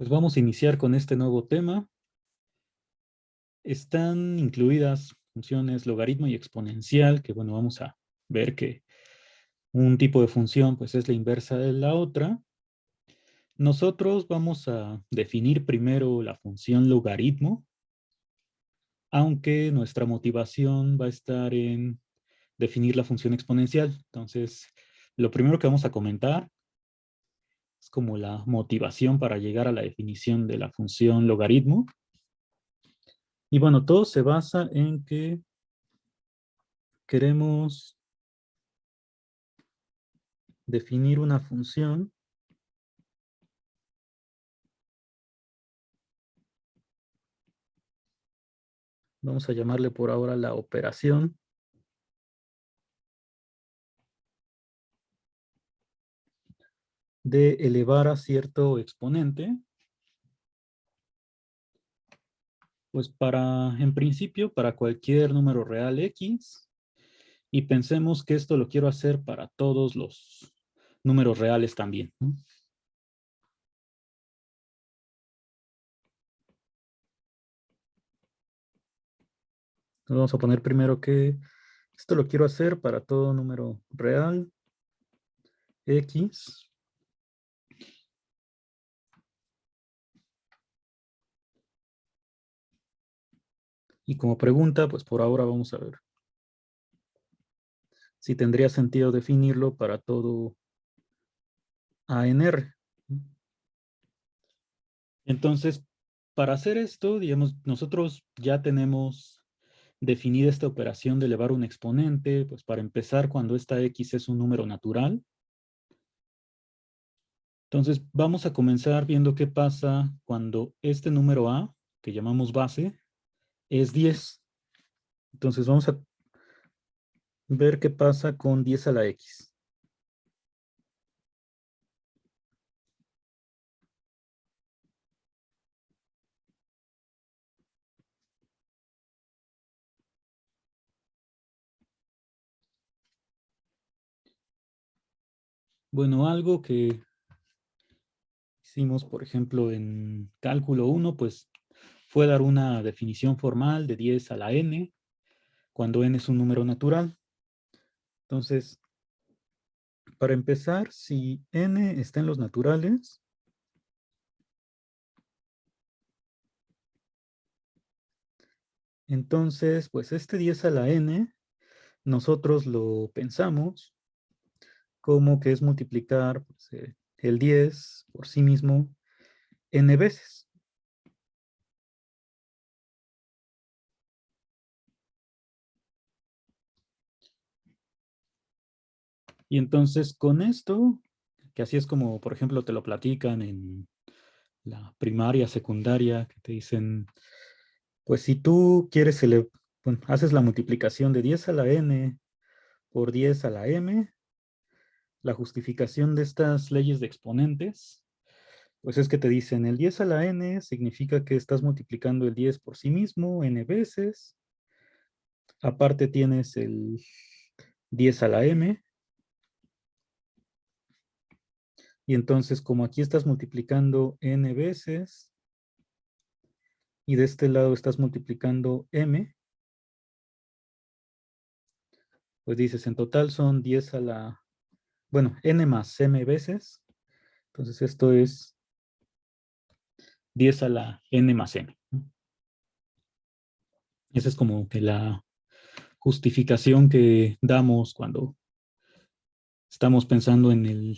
Pues vamos a iniciar con este nuevo tema. Están incluidas funciones logaritmo y exponencial, que bueno, vamos a ver que un tipo de función pues es la inversa de la otra. Nosotros vamos a definir primero la función logaritmo, aunque nuestra motivación va a estar en definir la función exponencial. Entonces, lo primero que vamos a comentar es como la motivación para llegar a la definición de la función logaritmo. Y bueno, todo se basa en que queremos definir una función. Vamos a llamarle por ahora la operación de elevar a cierto exponente. Pues en principio, para cualquier número real X. Y pensemos que esto lo quiero hacer para todos los números reales también, ¿no? Entonces vamos a poner primero que esto lo quiero hacer para todo número real X. Y como pregunta, pues por ahora vamos a ver si tendría sentido definirlo para todo ANR. Entonces, para hacer esto, digamos, nosotros ya tenemos definida esta operación de elevar un exponente, pues para empezar, cuando esta X es un número natural. Entonces, vamos a comenzar viendo qué pasa cuando este número A, que llamamos base, es 10. Entonces, vamos a ver qué pasa con 10 a la X. Bueno, algo que hicimos, por ejemplo, en cálculo 1, pues fue dar una definición formal de 10 a la n, cuando n es un número natural. Entonces, para empezar, si n está en los naturales, entonces, pues este 10 a la n, nosotros lo pensamos como que es multiplicar pues, el 10 por sí mismo n veces. Y entonces con esto, que así es como, por ejemplo, te lo platican en la primaria, secundaria, que te dicen, pues si tú quieres, bueno, haces la multiplicación de 10 a la n por 10 a la m, la justificación de estas leyes de exponentes, pues es que te dicen el 10 a la n significa que estás multiplicando el 10 por sí mismo n veces. Aparte tienes el 10 a la m. Y entonces, como aquí estás multiplicando n veces y de este lado estás multiplicando m, pues dices, en total son 10 a la, bueno, n más m veces. Entonces esto es 10 a la n más m, ¿no? Esa es como que la justificación que damos cuando estamos pensando en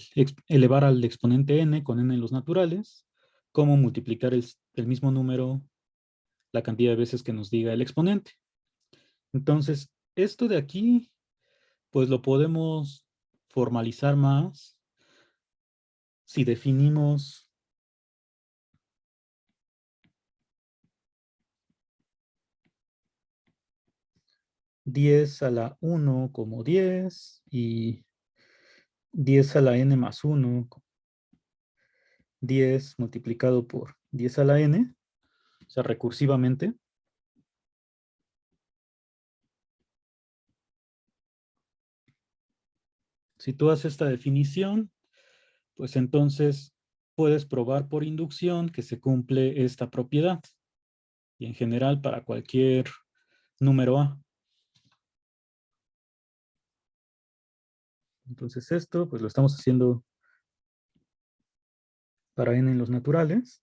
elevar al exponente n con n en los naturales, cómo multiplicar el mismo número la cantidad de veces que nos diga el exponente. Entonces, esto de aquí, pues lo podemos formalizar más si definimos diez a la 1 como 10 y 10 a la n más 1, 10 multiplicado por 10 a la n, o sea, recursivamente. Si tú haces esta definición, pues entonces puedes probar por inducción que se cumple esta propiedad. Y en general para cualquier número A. Entonces esto pues lo estamos haciendo para n en los naturales.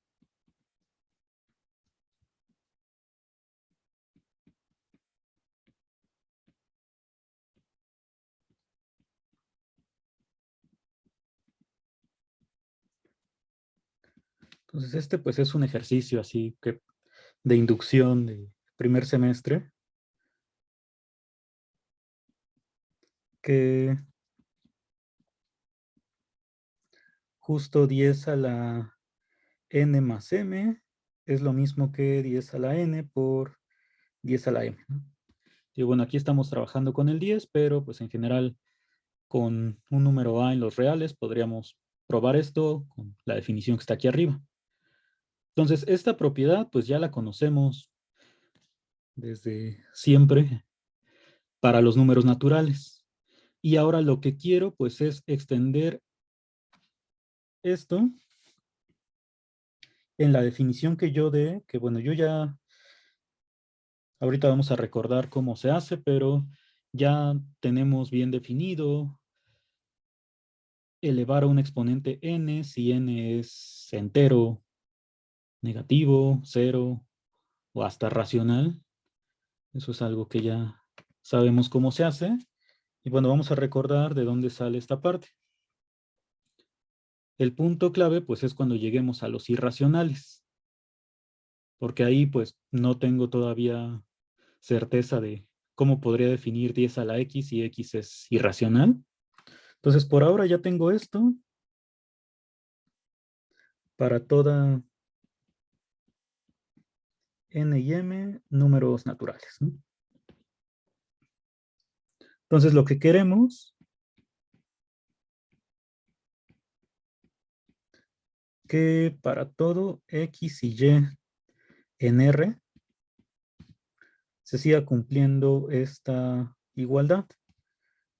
Entonces este pues es un ejercicio así que de inducción de primer semestre que justo 10 a la n más m es lo mismo que 10 a la n por 10 a la m, ¿no? Y bueno, aquí estamos trabajando con el 10, pero pues en general con un número a en los reales podríamos probar esto con la definición que está aquí arriba. Entonces, esta propiedad pues ya la conocemos desde siempre para los números naturales. Y ahora lo que quiero pues es extender esto en la definición que yo dé, que bueno, yo ya, ahorita vamos a recordar cómo se hace, pero ya tenemos bien definido elevar a un exponente n si n es entero, negativo, cero o hasta racional. Eso es algo que ya sabemos cómo se hace. Y bueno, vamos a recordar de dónde sale esta parte. El punto clave pues es cuando lleguemos a los irracionales. Porque ahí pues no tengo todavía certeza de cómo podría definir 10 a la x y x es irracional. Entonces por ahora ya tengo esto para toda n y m números naturales, ¿no? Entonces lo que queremos que para todo x y y en R se siga cumpliendo esta igualdad,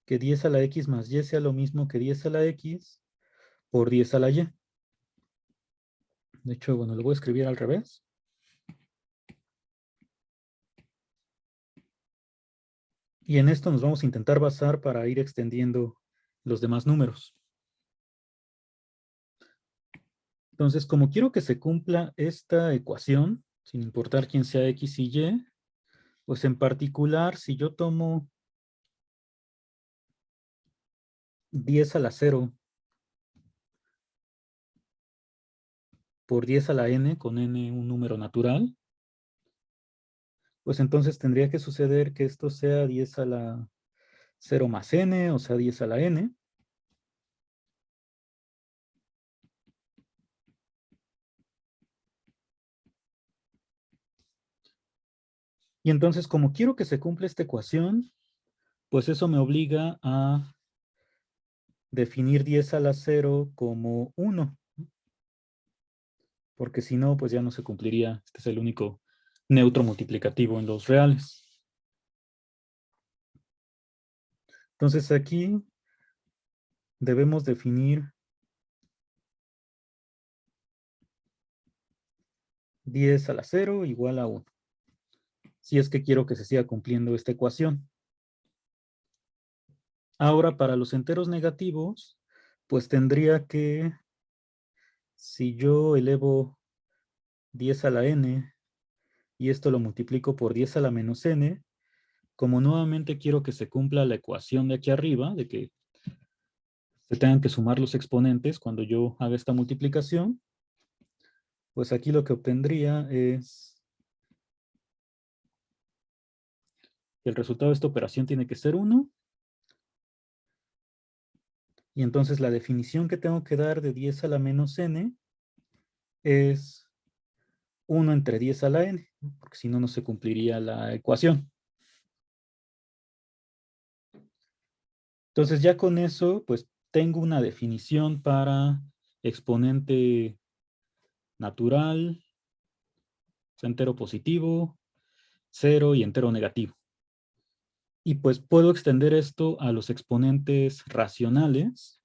que 10 a la x más y sea lo mismo que 10 a la x por 10 a la y. De hecho, bueno, lo voy a escribir al revés. Y en esto nos vamos a intentar basar para ir extendiendo los demás números. Entonces, como quiero que se cumpla esta ecuación, sin importar quién sea x y y, pues en particular, si yo tomo 10 a la 0 por 10 a la n, con n un número natural, pues entonces tendría que suceder que esto sea 10 a la 0 más n, o sea, 10 a la n. Y entonces, como quiero que se cumpla esta ecuación, pues eso me obliga a definir 10 a la 0 como 1. Porque si no, pues ya no se cumpliría. Este es el único neutro multiplicativo en los reales. Entonces aquí debemos definir 10 a la 0 igual a 1. Si es que quiero que se siga cumpliendo esta ecuación. Ahora, para los enteros negativos, pues tendría que, si yo elevo 10 a la n y esto lo multiplico por 10 a la menos n, como nuevamente quiero que se cumpla la ecuación de aquí arriba, de que se tengan que sumar los exponentes cuando yo haga esta multiplicación, pues aquí lo que obtendría es que el resultado de esta operación tiene que ser 1. Y entonces la definición que tengo que dar de 10 a la menos n es 1 entre 10 a la n, porque si no, no se cumpliría la ecuación. Entonces ya con eso, pues tengo una definición para exponente natural, entero positivo, cero y entero negativo. Y pues puedo extender esto a los exponentes racionales.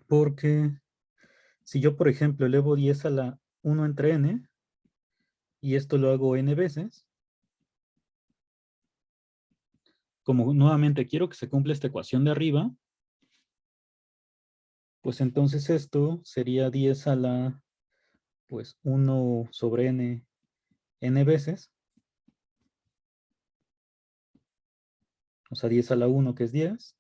porque si yo, por ejemplo, elevo 10 a la 1 entre n, y esto lo hago n veces, como nuevamente quiero que se cumpla esta ecuación de arriba, pues entonces esto sería 10 a la, pues 1 sobre n, n veces, o sea, 10 a la 1 que es 10.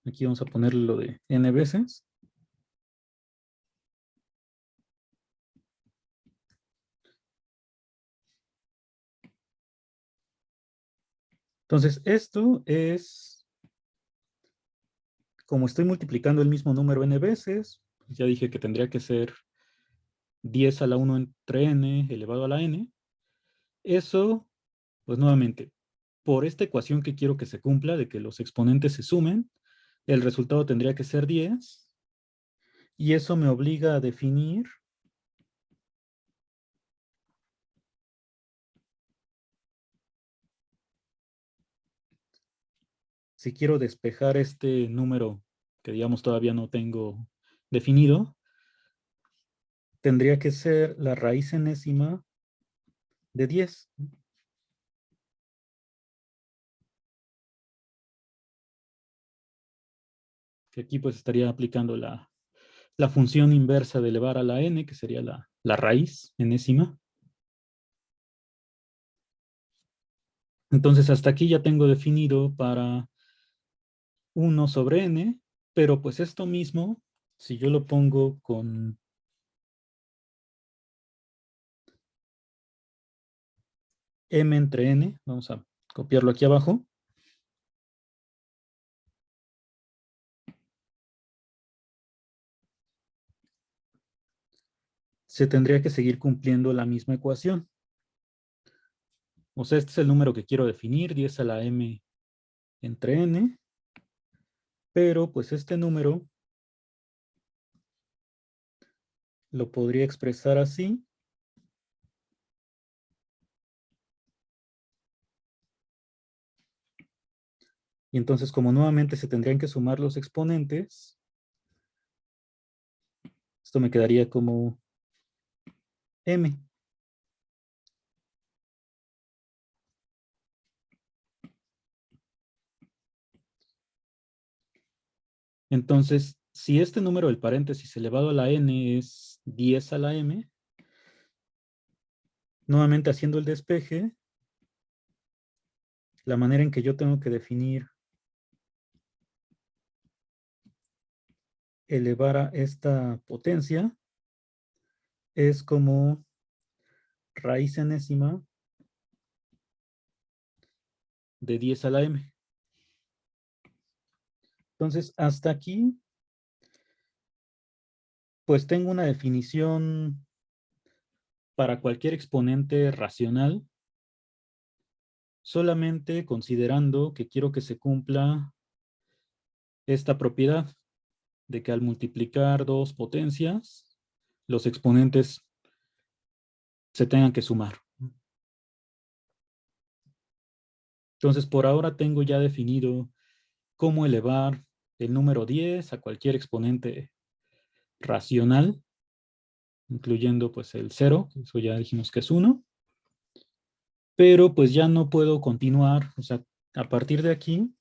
Aquí vamos a ponerle lo de n veces. Entonces, esto es, como estoy multiplicando el mismo número n veces, ya dije que tendría que ser 10 a la 1 entre n elevado a la n. Eso, pues nuevamente, por esta ecuación que quiero que se cumpla, de que los exponentes se sumen, el resultado tendría que ser 10. Y eso me obliga a definir si quiero despejar este número que digamos todavía no tengo definido, tendría que ser la raíz enésima de 10. Que aquí pues estaría aplicando la función inversa de elevar a la n, que sería la raíz enésima. Entonces hasta aquí ya tengo definido para 1 sobre n, pero pues esto mismo, si yo lo pongo con m entre n, vamos a copiarlo aquí abajo, se tendría que seguir cumpliendo la misma ecuación. O sea, este es el número que quiero definir, 10 a la m entre n, pero pues este número lo podría expresar así. Y entonces, como nuevamente se tendrían que sumar los exponentes, esto me quedaría como m. Entonces, si este número del paréntesis elevado a la n es 10 a la m, nuevamente haciendo el despeje, la manera en que yo tengo que definir elevar a esta potencia es como raíz enésima de 10 a la m. Entonces, hasta aquí, pues tengo una definición para cualquier exponente racional, solamente considerando que quiero que se cumpla esta propiedad de que al multiplicar dos potencias, los exponentes se tengan que sumar. Entonces, por ahora tengo ya definido cómo elevar el número 10 a cualquier exponente racional, incluyendo pues el 0, eso ya dijimos que es 1, pero pues ya no puedo continuar, o sea, a partir de aquí,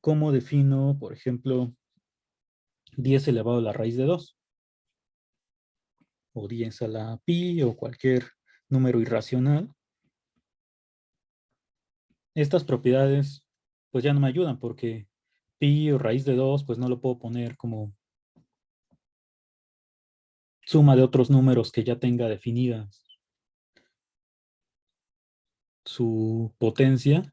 ¿cómo defino, por ejemplo, 10 elevado a la raíz de 2? O 10 a la pi, o cualquier número irracional. Estas propiedades pues ya no me ayudan porque pi o raíz de 2 pues no lo puedo poner como suma de otros números que ya tenga definida su potencia.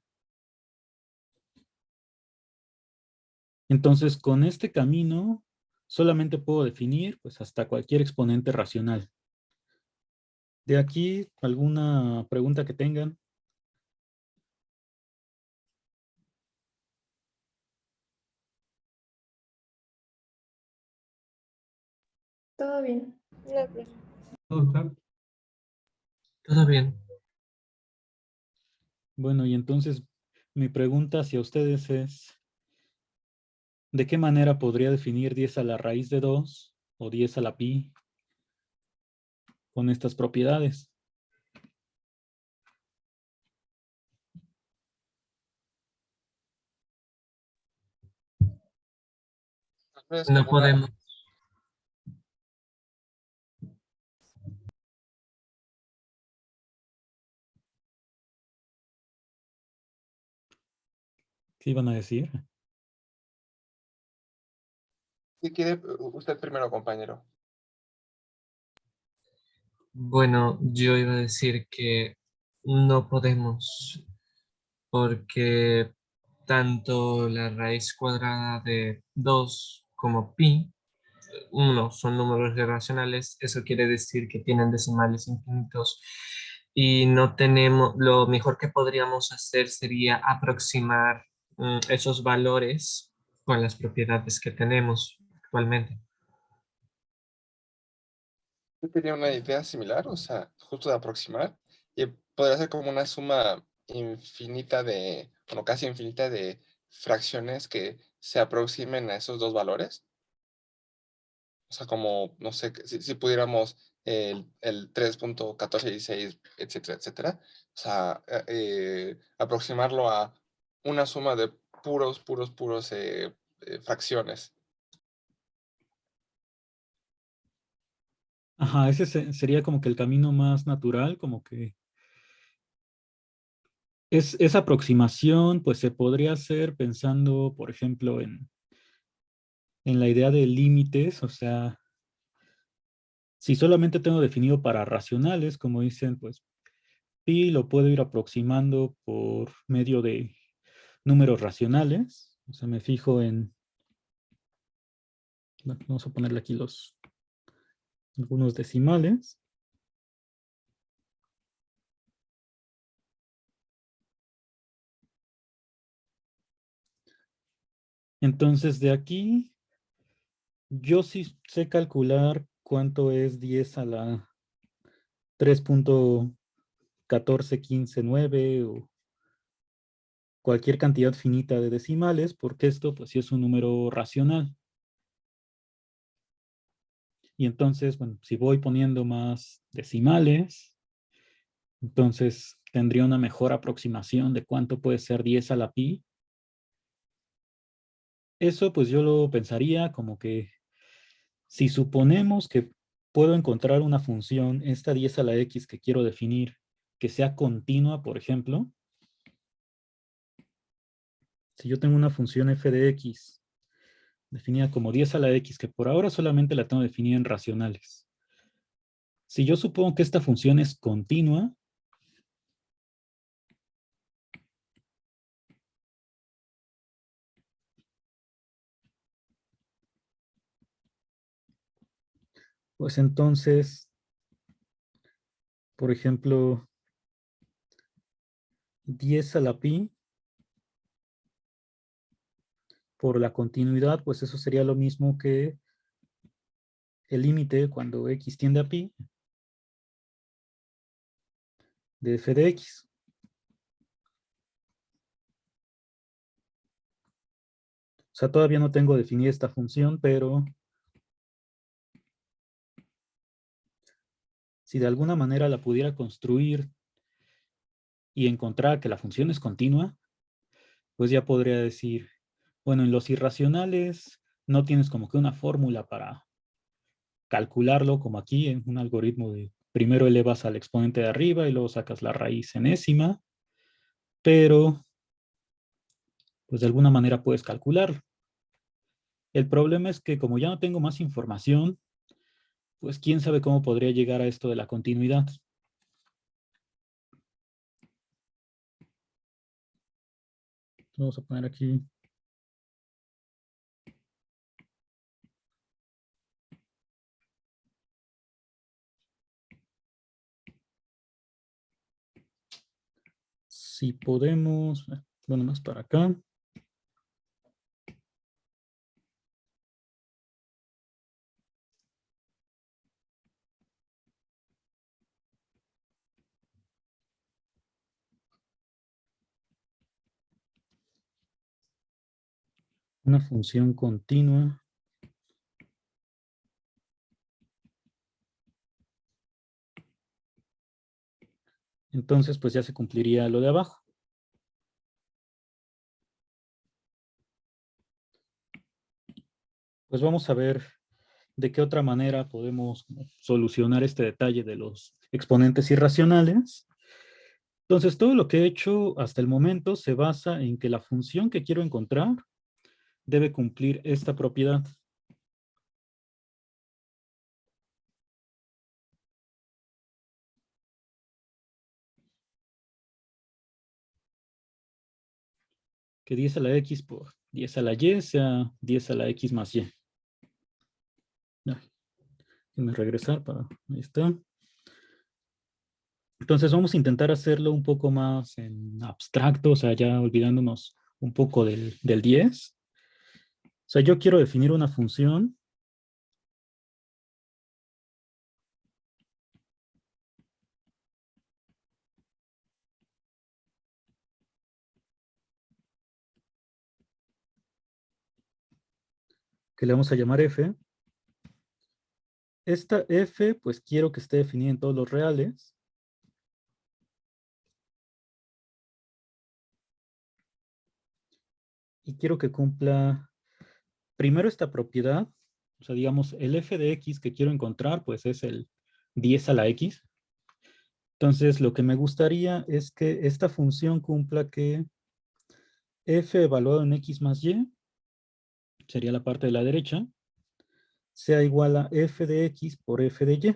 Entonces, con este camino solamente puedo definir pues hasta cualquier exponente racional. De aquí, ¿alguna pregunta que tengan? Todo bien. No, pues. ¿Todo claro? Todo bien. Bueno, y entonces mi pregunta hacia ustedes es, ¿de qué manera podría definir 10 a la raíz de 2 o 10 a la pi con estas propiedades? No podemos. ¿Qué iban a decir? Si quiere, usted primero, compañero. Bueno, yo iba a decir que no podemos porque tanto la raíz cuadrada de 2 como pi, uno, son números irracionales, eso quiere decir que tienen decimales infinitos y no tenemos, lo mejor que podríamos hacer sería aproximar esos valores con las propiedades que tenemos actualmente. Yo tenía una idea similar, o sea, justo de aproximar, y podría ser como una suma infinita de, bueno, casi infinita de fracciones que se aproximen a esos dos valores. O sea, como, no sé, si pudiéramos el 3.1416, etcétera, etcétera. O sea, aproximarlo a una suma de puros fracciones. Ajá, ese sería como que el camino más natural, como que esa aproximación pues se podría hacer pensando, por ejemplo, en la idea de límites, o sea, si solamente tengo definido para racionales, como dicen, pues pi lo puedo ir aproximando por medio de números racionales, o sea, me fijo en, bueno, vamos a ponerle aquí algunos decimales. Entonces de aquí yo sí sé calcular cuánto es 10 a la 3.1415.9 o cualquier cantidad finita de decimales, porque esto pues sí es un número racional. Y entonces, bueno, si voy poniendo más decimales, entonces tendría una mejor aproximación de cuánto puede ser 10 a la pi. Eso pues yo lo pensaría como que si suponemos que puedo encontrar una función, esta 10 a la x que quiero definir, que sea continua, por ejemplo, si yo tengo una función f de x definida como 10 a la x, que por ahora solamente la tengo definida en racionales. Si yo supongo que esta función es continua, pues entonces, por ejemplo, 10 a la pi por la continuidad, pues eso sería lo mismo que el límite cuando x tiende a pi de f de x. O sea, todavía no tengo definida esta función, pero si de alguna manera la pudiera construir y encontrar que la función es continua, pues ya podría decir, bueno, en los irracionales no tienes como que una fórmula para calcularlo, como aquí en un algoritmo de primero elevas al exponente de arriba y luego sacas la raíz enésima, pero pues de alguna manera puedes calcularlo. El problema es que como ya no tengo más información, pues quién sabe cómo podría llegar a esto de la continuidad. Vamos a poner aquí. Si podemos, bueno, más para acá. una función continua. Entonces, pues ya se cumpliría lo de abajo. Pues vamos a ver de qué otra manera podemos solucionar este detalle de los exponentes irracionales. Entonces, todo lo que he hecho hasta el momento se basa en que la función que quiero encontrar debe cumplir esta propiedad. Que 10 a la x por 10 a la y sea 10 a la x más y. Ya, déjenme regresar para... Ahí está. Entonces vamos a intentar hacerlo un poco más en abstracto, o sea, ya olvidándonos un poco del 10. O sea, yo quiero definir una función que le vamos a llamar f. Esta f, pues quiero que esté definida en todos los reales. Y quiero que cumpla primero esta propiedad. O sea, digamos, el f de x que quiero encontrar, pues es el 10 a la x. Entonces, lo que me gustaría es que esta función cumpla que f evaluado en x más y, sería la parte de la derecha, sea igual a f de x por f de y.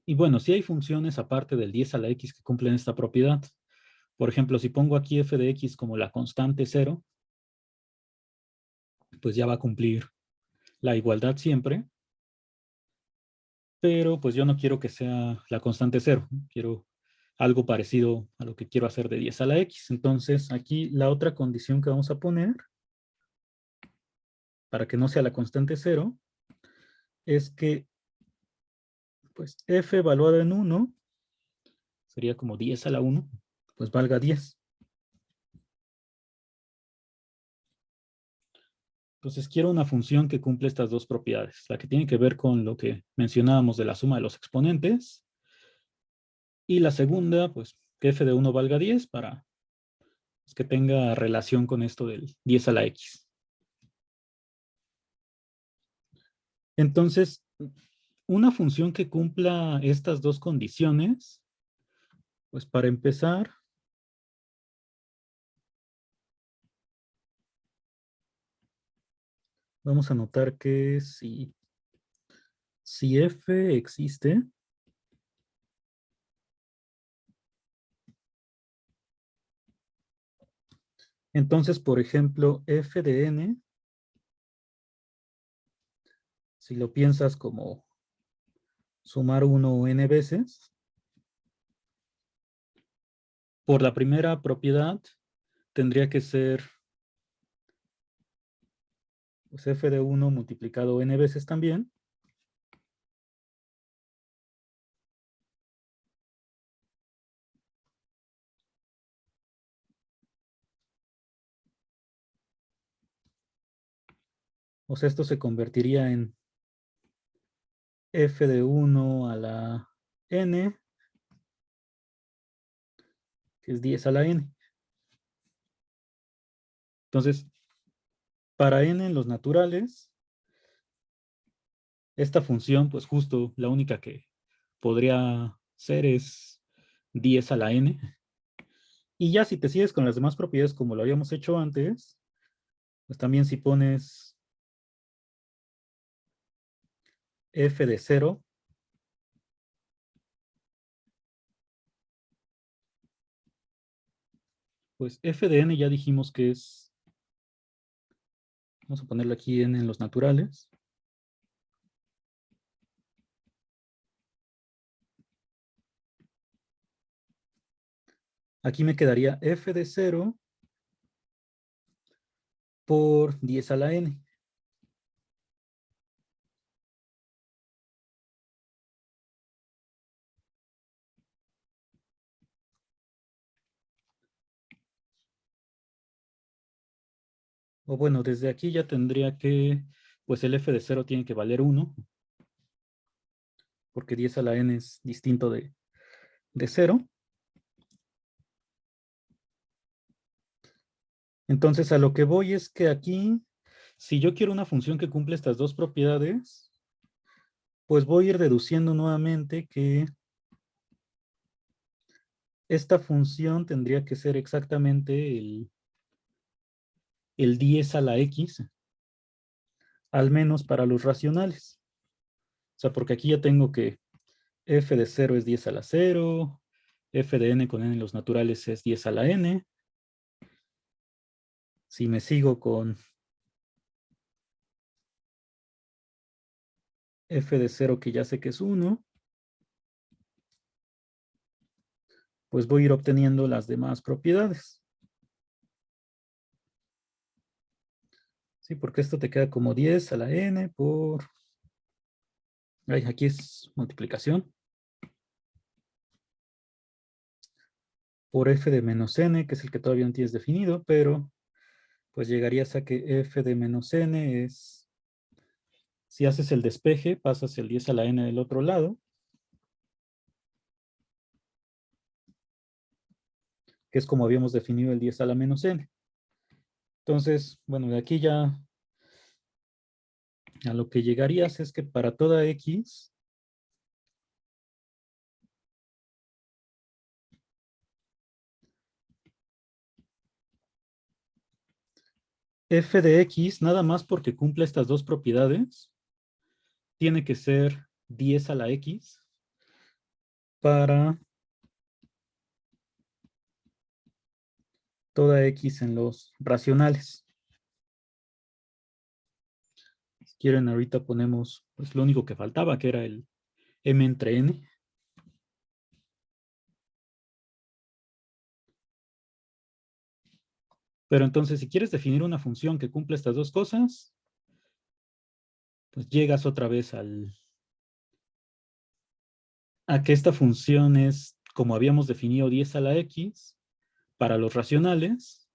Y bueno, si hay funciones aparte del 10 a la x que cumplen esta propiedad. Por ejemplo, si pongo aquí f de x como la constante 0, pues ya va a cumplir la igualdad siempre. Pero pues yo no quiero que sea la constante 0. Quiero algo parecido a lo que quiero hacer de 10 a la x. Entonces, aquí la otra condición que vamos a poner, para que no sea la constante 0, es que pues f evaluado en 1, sería como 10 a la 1, pues valga 10. Entonces quiero una función que cumple estas dos propiedades, la que tiene que ver con lo que mencionábamos de la suma de los exponentes, y la segunda, pues que f de 1 valga 10 para que tenga relación con esto del 10 a la x. Entonces, una función que cumpla estas dos condiciones, pues para empezar, vamos a notar que si f existe, entonces, por ejemplo, f de n, si lo piensas como sumar 1 n veces, por la primera propiedad tendría que ser pues, f de 1 multiplicado n veces también. O sea, esto se convertiría en f de 1 a la n, que es 10 a la n. Entonces, para n en los naturales, esta función, pues justo la única que podría ser es 10 a la n. Y ya si te sigues con las demás propiedades como lo habíamos hecho antes, pues también si pones f de 0, pues f de n ya dijimos que es, vamos a ponerlo aquí en los naturales. Aquí me quedaría f de 0 por 10 a la n. O bueno, desde aquí ya tendría que, pues el f de 0 tiene que valer 1, porque 10 a la n es distinto de 0. Entonces, a lo que voy es que aquí, si yo quiero una función que cumple estas dos propiedades, pues voy a ir deduciendo nuevamente que esta función tendría que ser exactamente el 10 a la x, al menos para los racionales. O sea, porque aquí ya tengo que f de 0 es 10 a la 0, f de n con n en los naturales es 10 a la n. Si me sigo con f de 0 que ya sé que es 1, pues voy a ir obteniendo las demás propiedades. Sí, porque esto te queda como 10 a la n por... Ay, aquí es multiplicación. Por f de menos n, que es el que todavía no tienes definido, pero pues llegarías a que f de menos n es... Si haces el despeje, pasas el 10 a la n del otro lado, que es como habíamos definido el 10 a la menos n. Entonces, bueno, de aquí ya a lo que llegarías es que para toda x, f de x, nada más porque cumple estas dos propiedades, tiene que ser 10 a la x para toda x en los racionales. Si quieren, ahorita ponemos pues, lo único que faltaba, que era el m entre n. Pero entonces, si quieres definir una función que cumple estas dos cosas, pues llegas otra vez a que esta función es, como habíamos definido, 10 a la x para los racionales.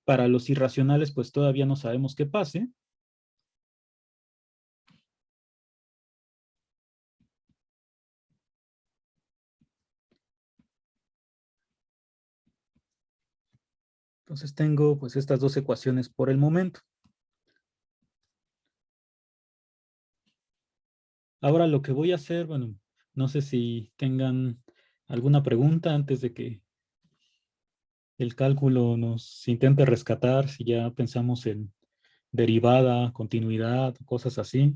Para los irracionales, pues todavía no sabemos qué pase. Entonces tengo pues estas dos ecuaciones por el momento. Ahora lo que voy a hacer, bueno, no sé si tengan alguna pregunta antes de que el cálculo nos intente rescatar, si ya pensamos en derivada, continuidad, cosas así.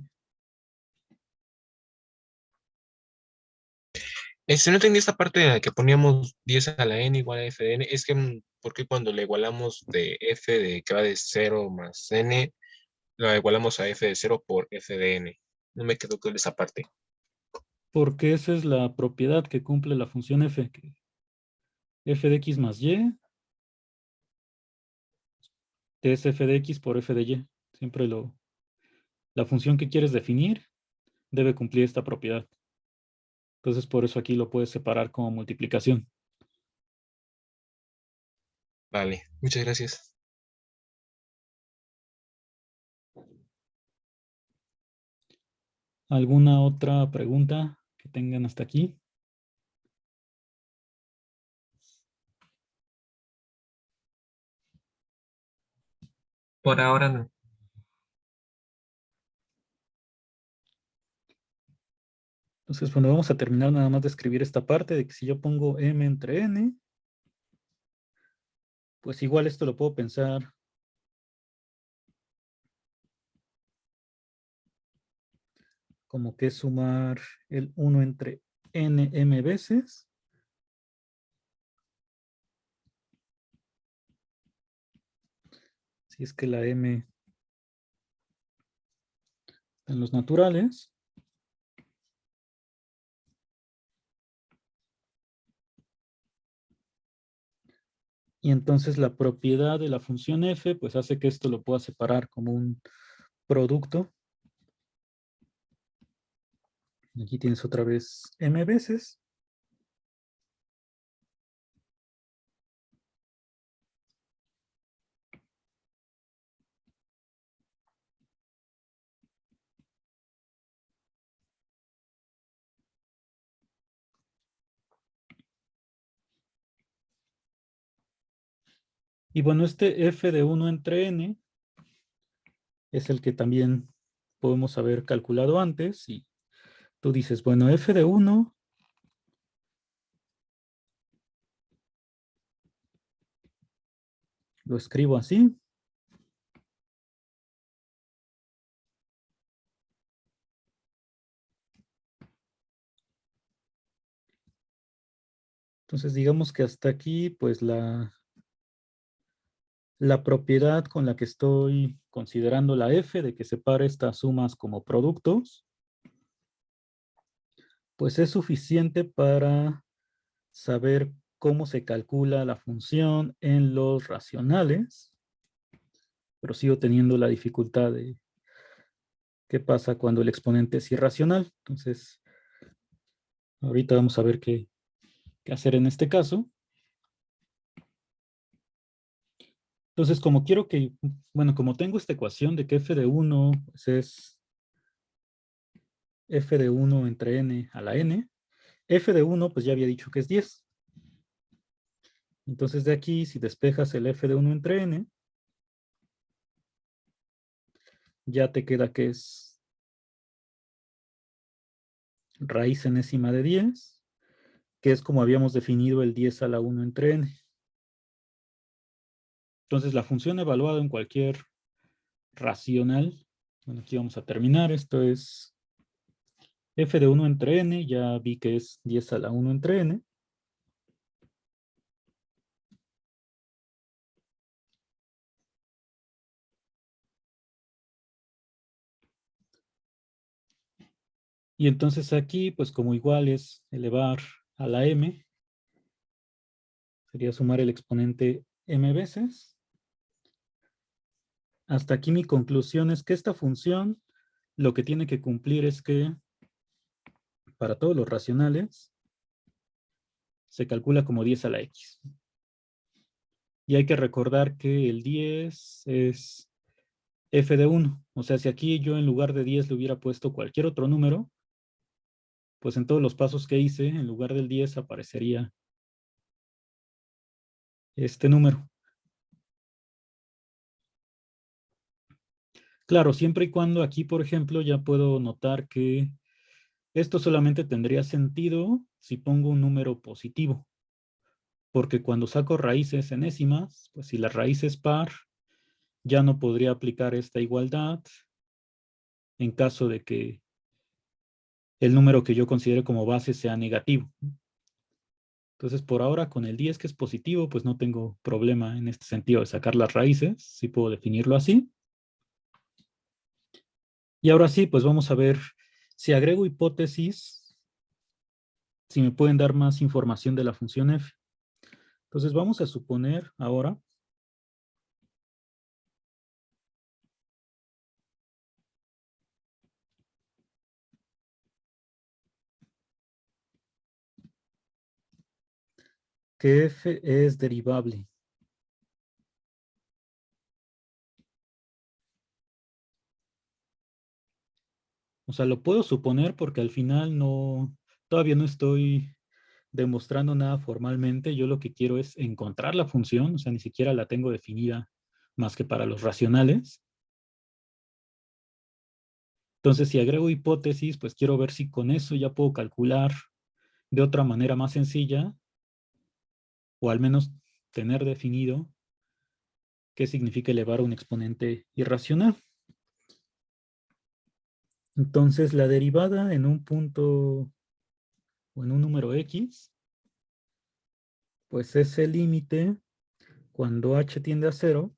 No entendí esta parte en la que poníamos 10 a la n igual a f de n. Es que, ¿por qué cuando le igualamos de f de que va de 0 más n, la igualamos a f de 0 por f de n? No me quedó claro esa parte. Porque esa es la propiedad que cumple la función f, que f de x más y es f de x por f de y. Siempre la función que quieres definir debe cumplir esta propiedad. Entonces, por eso aquí lo puedes separar como multiplicación. Vale, muchas gracias. ¿Alguna otra pregunta que tengan hasta aquí? Por ahora no. Entonces, bueno, vamos a terminar nada más de escribir esta parte de que si yo pongo m entre n, pues igual esto lo puedo pensar como que es sumar el 1 entre n m veces. Si es que la m está en los naturales. Y entonces la propiedad de la función f, pues hace que esto lo pueda separar como un producto. Aquí tienes otra vez m veces. Y bueno, este f de 1 entre n es el que también podemos haber calculado antes. Y tú dices, bueno, f de 1 lo escribo así. Entonces, digamos que hasta aquí, pues la propiedad con la que estoy considerando la f de que separe estas sumas como productos, pues es suficiente para saber cómo se calcula la función en los racionales, pero sigo teniendo la dificultad de qué pasa cuando el exponente es irracional. Entonces, ahorita vamos a ver qué hacer en este caso. Entonces, como quiero que, bueno, como tengo esta ecuación de que f de 1 pues es f de 1 entre n a la n, f de 1 pues ya había dicho que es 10. Entonces de aquí, si despejas el f de 1 entre n, ya te queda que es raíz enésima de 10, que es como habíamos definido el 10 a la 1 entre n. Entonces la función evaluada en cualquier racional, bueno, aquí vamos a terminar, esto es f de 1 entre n, ya vi que es 10 a la 1 entre n. Y entonces aquí, pues como igual es elevar a la m, sería sumar el exponente m veces. Hasta aquí mi conclusión es que esta función lo que tiene que cumplir es que para todos los racionales se calcula como 10 a la x. Y hay que recordar que el 10 es f de 1. O sea, si aquí yo en lugar de 10 le hubiera puesto cualquier otro número, pues en todos los pasos que hice, en lugar del 10 aparecería este número. Claro, siempre y cuando aquí, por ejemplo, ya puedo notar que esto solamente tendría sentido si pongo un número positivo. Porque cuando saco raíces enésimas, pues si la raíz es par, ya no podría aplicar esta igualdad en caso de que el número que yo considere como base sea negativo. Entonces, por ahora, con el 10 que es positivo, pues no tengo problema en este sentido de sacar las raíces. Sí puedo definirlo así. Y ahora sí, pues vamos a ver si agrego hipótesis, si me pueden dar más información de la función f. Entonces, vamos a suponer ahora que f es derivable. O sea, lo puedo suponer porque al final todavía no estoy demostrando nada formalmente. Yo lo que quiero es encontrar la función, o sea, ni siquiera la tengo definida más que para los racionales. Entonces, si agrego hipótesis, pues quiero ver si con eso ya puedo calcular de otra manera más sencilla, o al menos tener definido qué significa elevar a un exponente irracional. Entonces, la derivada en un punto o en un número x, pues es el límite cuando h tiende a 0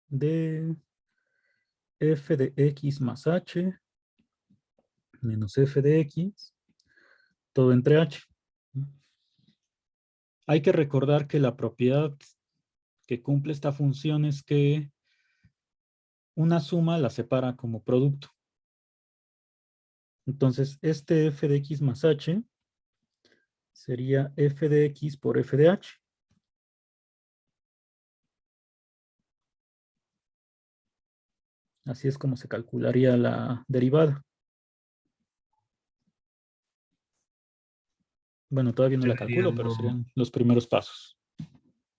de f de x más h menos f de x, todo entre h. Hay que recordar que la propiedad que cumple esta función es que una suma la separa como producto. Entonces, este f de x más h sería f de x por f de h. Así es como se calcularía la derivada. Bueno, todavía no Yo la diría calculo, pero no, serían los primeros pasos.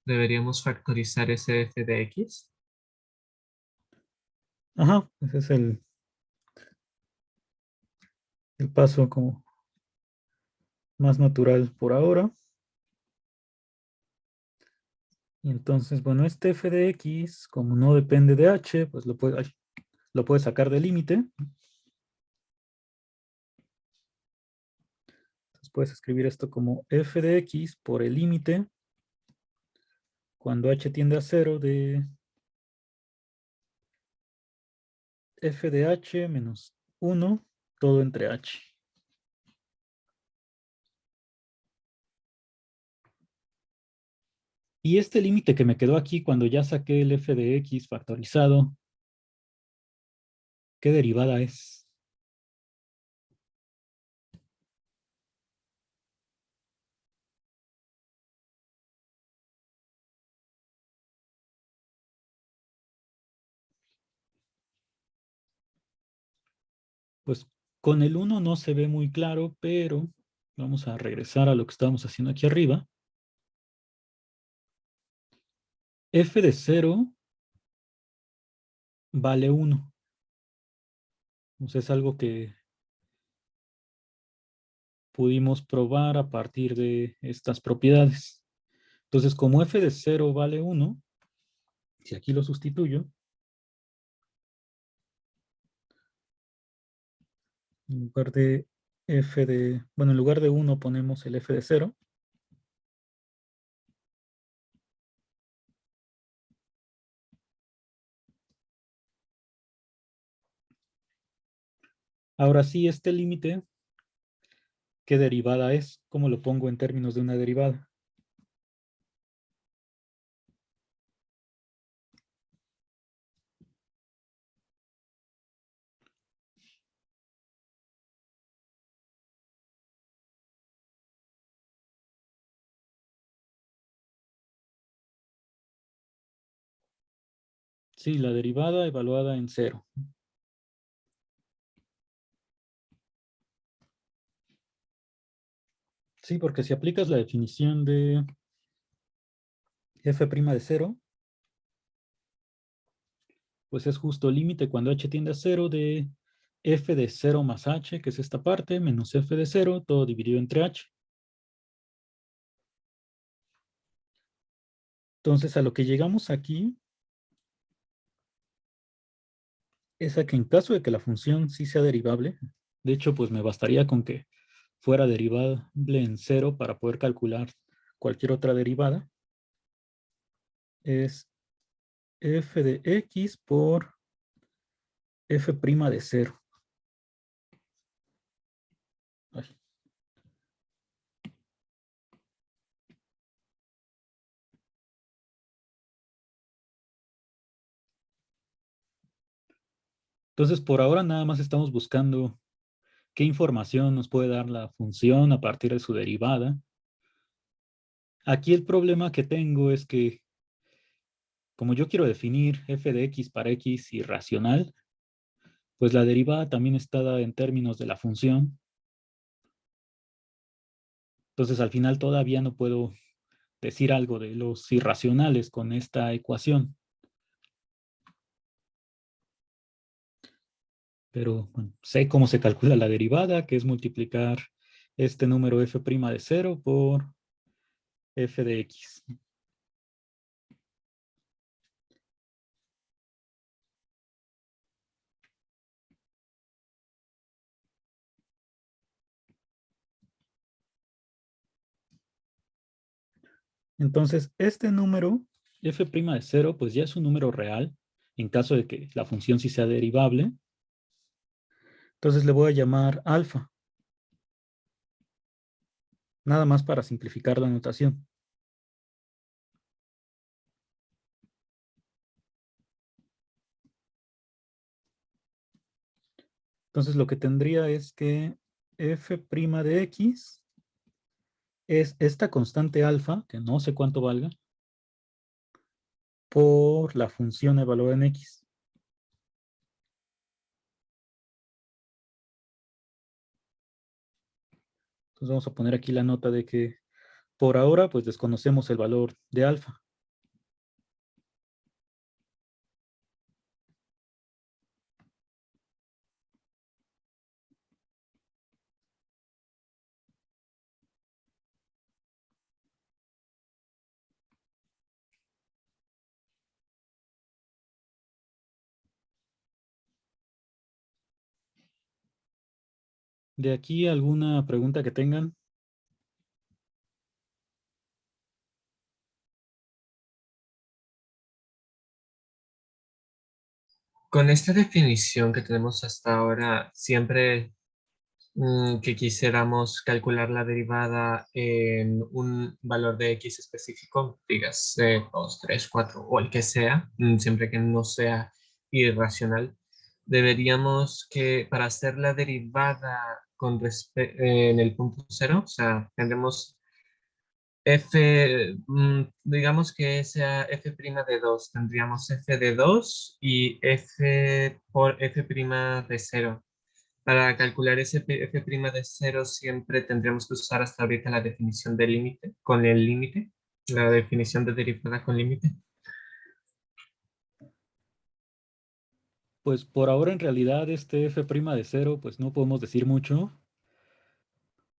deberíamos factorizar ese f de x. Ajá, ese es el paso como más natural por ahora. Y entonces, bueno, este f de x, como no depende de h, pues lo puede sacar del límite. Entonces puedes escribir esto como f de x por el límite cuando h tiende a 0 de f de h menos 1, todo entre h. Y este límite que me quedó aquí cuando ya saqué el f de x factorizado, ¿qué derivada es? Pues con el 1 no se ve muy claro, pero vamos a regresar a lo que estábamos haciendo aquí arriba. F de 0 vale 1. Entonces es algo que pudimos probar a partir de estas propiedades. Entonces, como f de 0 vale 1, si aquí lo sustituyo, en lugar de bueno, en lugar de 1 ponemos el f de 0. Ahora sí, este límite, ¿qué derivada es? ¿Cómo lo pongo en términos de una derivada? Sí, la derivada evaluada en 0. Sí, porque si aplicas la definición de f' de 0, pues es justo el límite cuando h tiende a 0 de f de 0 más h, que es esta parte, menos f de 0, todo dividido entre h. Entonces, a lo que llegamos aquí es a que en caso de que la función sí sea derivable, de hecho, pues me bastaría con que fuera derivable en 0 para poder calcular cualquier otra derivada, es f de x por f' de 0. Ay. Entonces, por ahora nada más estamos buscando qué información nos puede dar la función a partir de su derivada. Aquí el problema que tengo es que, como yo quiero definir f de x para x irracional, pues la derivada también está dada en términos de la función. Entonces, al final todavía no puedo decir algo de los irracionales con esta ecuación. Pero bueno, sé cómo se calcula la derivada, que es multiplicar este número f' de 0 por f de x. Entonces, este número, f' de 0, pues ya es un número real, en caso de que la función sí sea derivable. Entonces le voy a llamar alfa, nada más para simplificar la notación. Entonces lo que tendría es que f' de x es esta constante alfa, que no sé cuánto valga, por la función evaluada en x. Entonces vamos a poner aquí la nota de que por ahora pues desconocemos el valor de alfa. De aquí alguna pregunta que tengan. Con esta definición que tenemos hasta ahora, siempre que quisiéramos calcular la derivada en un valor de x específico, dígase 2, 3, 4 o el que sea, siempre que no sea irracional, deberíamos que para hacer la derivada en el punto cero, o sea, tendremos f, digamos que sea f' de 2, tendríamos f de 2 y f por f' de cero. Para calcular ese f' de cero siempre tendremos que usar hasta ahorita la definición de límite, con el límite, la definición de derivada con límite. Pues por ahora en realidad este f' de 0 pues no podemos decir mucho.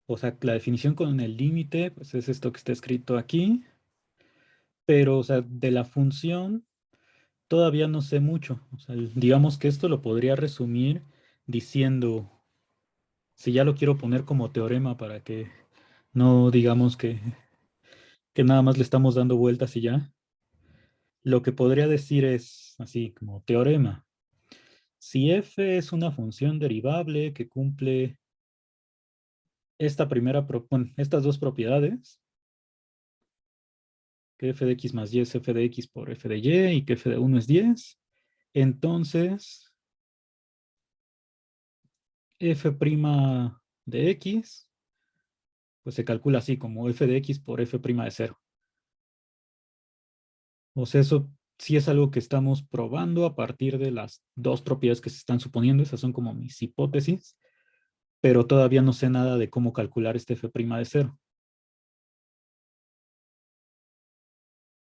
O sea, la definición con el límite pues es esto que está escrito aquí. Pero, o sea, de la función todavía no sé mucho. O sea, digamos que esto lo podría resumir diciendo, si ya lo quiero poner como teorema para que no digamos que nada más le estamos dando vueltas y ya. Lo que podría decir es así como teorema. Si f es una función derivable que cumple bueno, estas dos propiedades, que f de x más y es f de x por f de y y que f de 1 es 10, entonces f' de x, pues se calcula así como f de x por f' de 0. O sea, eso sí es algo que estamos probando a partir de las dos propiedades que se están suponiendo. Esas son como mis hipótesis, pero todavía no sé nada de cómo calcular este f' de 0.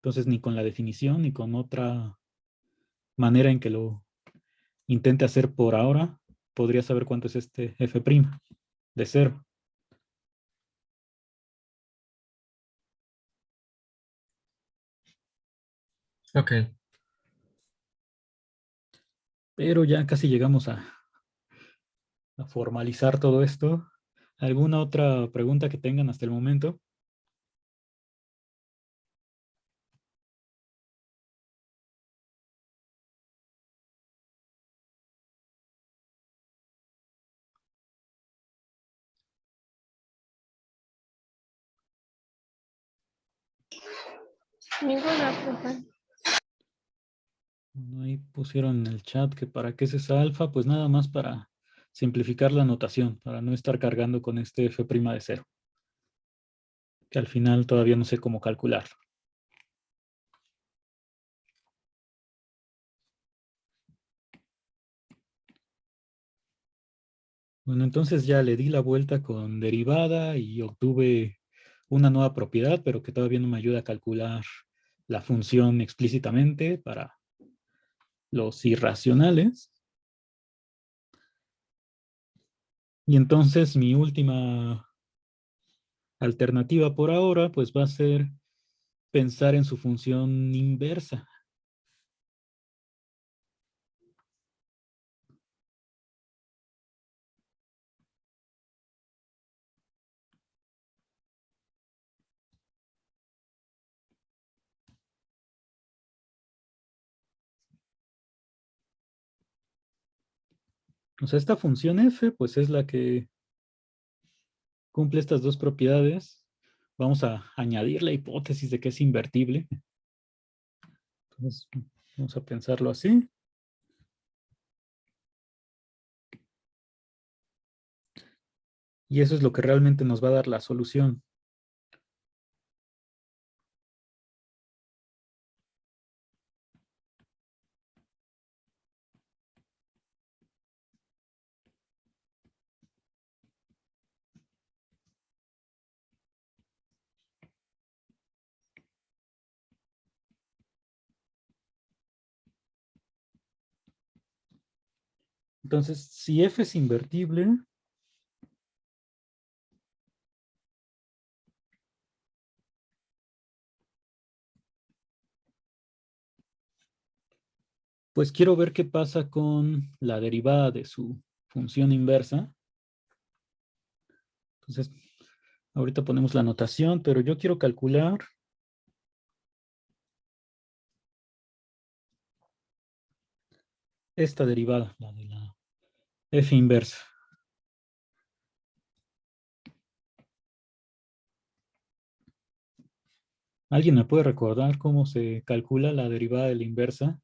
Entonces, ni con la definición, ni con otra manera en que lo intente hacer por ahora, podría saber cuánto es este f' de 0. Ok. Pero ya casi llegamos a formalizar todo esto. ¿Alguna otra pregunta que tengan hasta el momento? Ninguna, profe. Bueno, ahí pusieron en el chat que para qué es esa alfa, pues nada más para simplificar la notación, para no estar cargando con este f' de 0, que al final todavía no sé cómo calcularlo. Bueno, entonces ya le di la vuelta con derivada y obtuve una nueva propiedad, pero que todavía no me ayuda a calcular la función explícitamente para los irracionales. Y entonces mi última alternativa por ahora, pues va a ser pensar en su función inversa. O sea, esta función f, pues es la que cumple estas dos propiedades. Vamos a añadir la hipótesis de que es invertible. Entonces, vamos a pensarlo así. Y eso es lo que realmente nos va a dar la solución. Entonces, si f es invertible, pues quiero ver qué pasa con la derivada de su función inversa. Entonces, ahorita ponemos la notación, pero yo quiero calcular esta derivada, la de la f inversa. ¿Alguien me puede recordar cómo se calcula la derivada de la inversa?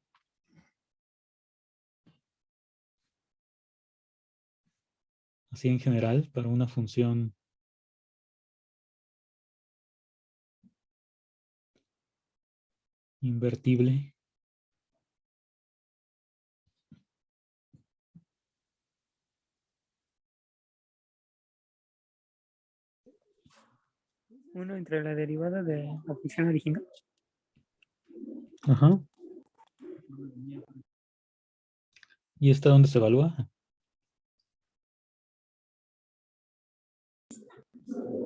Así en general, para una función invertible. Uno entre la derivada de la función original. Ajá. ¿Y esta dónde se evalúa?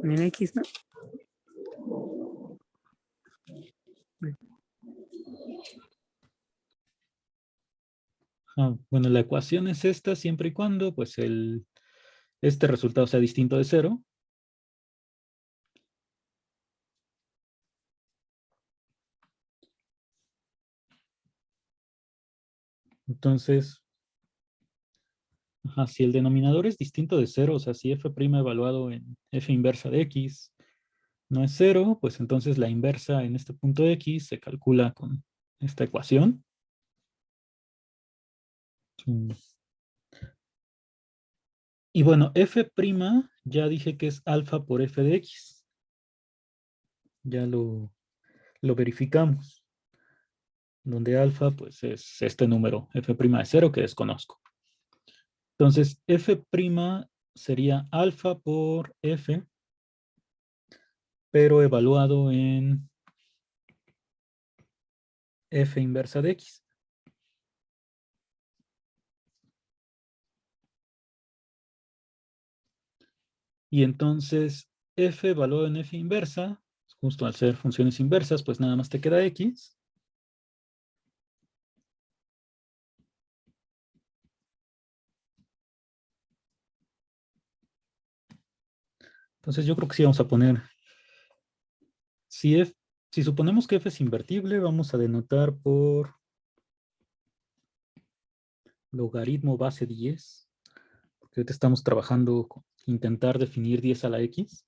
En X, ¿no? Bueno, la ecuación es esta siempre y cuando pues este resultado sea distinto de 0. Entonces, si el denominador es distinto de 0, o sea, si f' evaluado en f inversa de x no es 0, pues entonces la inversa en este punto x se calcula con esta ecuación. Y bueno, f' ya dije que es alfa por f de x. Ya lo verificamos. Donde alfa pues es este número f' de 0 que desconozco. Entonces, f' sería alfa por f, pero evaluado en f inversa de x. Y entonces, f evaluado en f inversa, justo al ser funciones inversas, pues nada más te queda x. Entonces yo creo que sí vamos a poner, si suponemos que f es invertible, vamos a denotar por logaritmo base 10, porque ahorita estamos trabajando con intentar definir 10 a la x.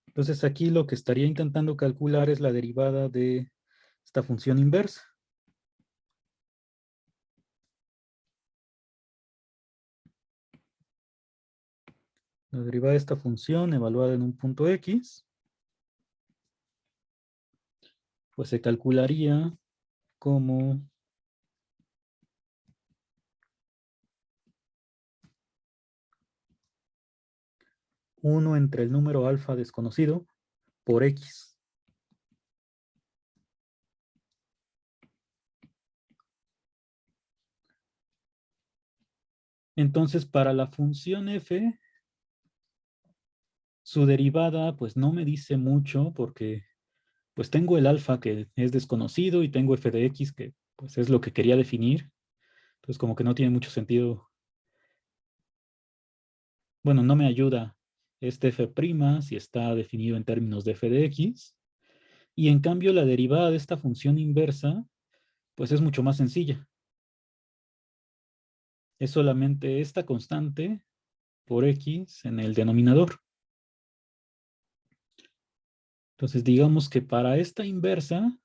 Entonces aquí lo que estaría intentando calcular es la derivada de esta función inversa. La derivada de esta función evaluada en un punto x, pues se calcularía como uno entre el número alfa desconocido por x. Entonces, para la función f, su derivada, pues no me dice mucho porque pues tengo el alfa que es desconocido y tengo f de x que pues es lo que quería definir. Entonces, como que no tiene mucho sentido. Bueno, no me ayuda este f' si está definido en términos de f de x. Y en cambio, la derivada de esta función inversa, pues es mucho más sencilla. Es solamente esta constante por x en el denominador. Entonces, digamos que para esta inversa,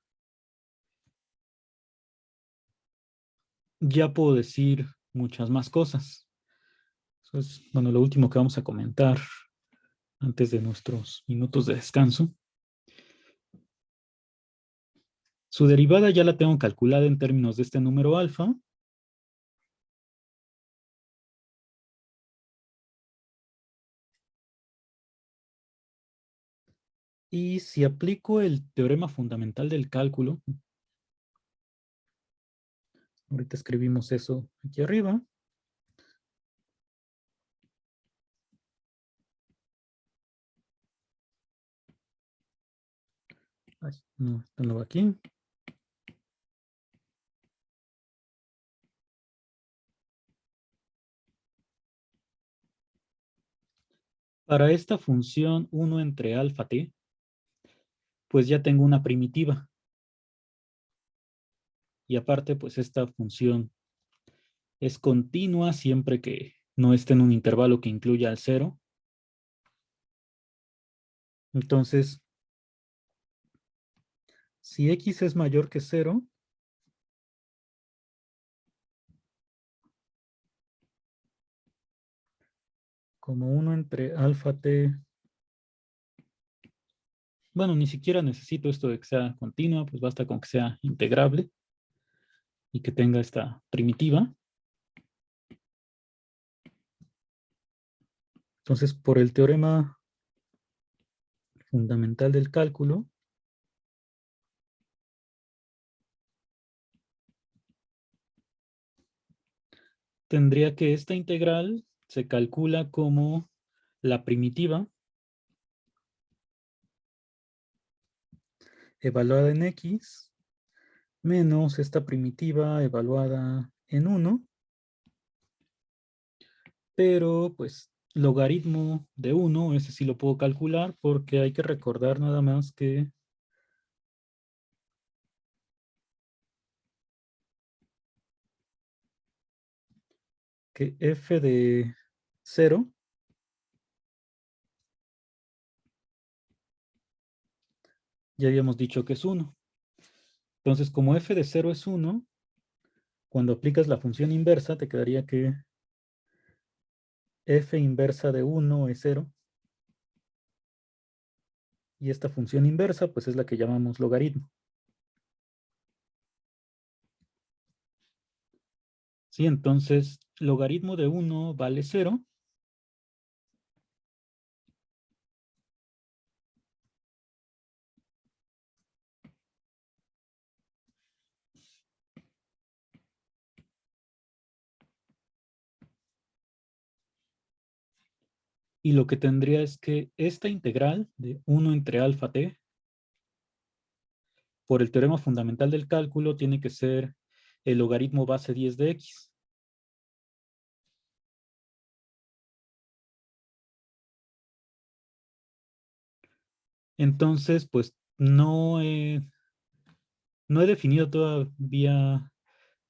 ya puedo decir muchas más cosas. Eso es, bueno, lo último que vamos a comentar antes de nuestros minutos de descanso. Su derivada ya la tengo calculada en términos de este número alfa. Y si aplico el teorema fundamental del cálculo, ahorita escribimos eso aquí arriba. Ay, no, esto no va aquí. Para esta función 1 entre alfa t, pues ya tengo una primitiva. Y aparte, pues esta función es continua siempre que no esté en un intervalo que incluya al 0. Entonces, si x es mayor que 0, como 1 entre alfa t, bueno, ni siquiera necesito esto de que sea continua, pues basta con que sea integrable y que tenga esta primitiva. Entonces, por el teorema fundamental del cálculo, tendría que esta integral se calcula como la primitiva evaluada en x menos esta primitiva evaluada en 1, pero pues logaritmo de 1, ese sí lo puedo calcular porque hay que recordar nada más que f de 0 ya habíamos dicho que es 1. Entonces, como f de 0 es 1, cuando aplicas la función inversa, te quedaría que f inversa de 1 es 0. Y esta función inversa, pues es la que llamamos logaritmo. Sí, entonces, logaritmo de 1 vale 0. Y lo que tendría es que esta integral de 1 entre alfa t, por el teorema fundamental del cálculo, tiene que ser el logaritmo base 10 de x. Entonces, pues no he definido todavía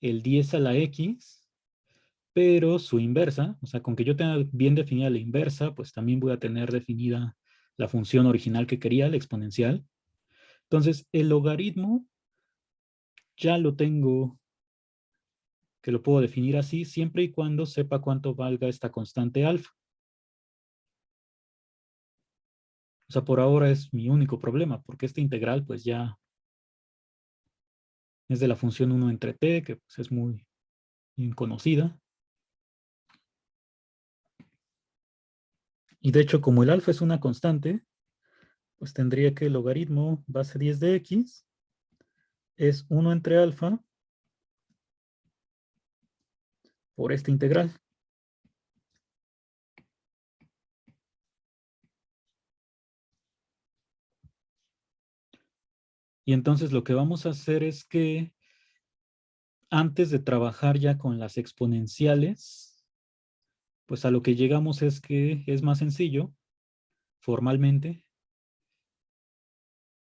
el 10 a la x, pero su inversa, o sea, con que yo tenga bien definida la inversa, pues también voy a tener definida la función original que quería, la exponencial. Entonces, el logaritmo ya lo tengo, que lo puedo definir así, siempre y cuando sepa cuánto valga esta constante alfa. O sea, por ahora es mi único problema, porque esta integral pues ya es de la función 1 entre t, que pues, es muy bien conocida. Y de hecho, como el alfa es una constante, pues tendría que el logaritmo base 10 de x es 1 entre alfa por esta integral. Y entonces lo que vamos a hacer es que antes de trabajar ya con las exponenciales, pues a lo que llegamos es que es más sencillo, formalmente,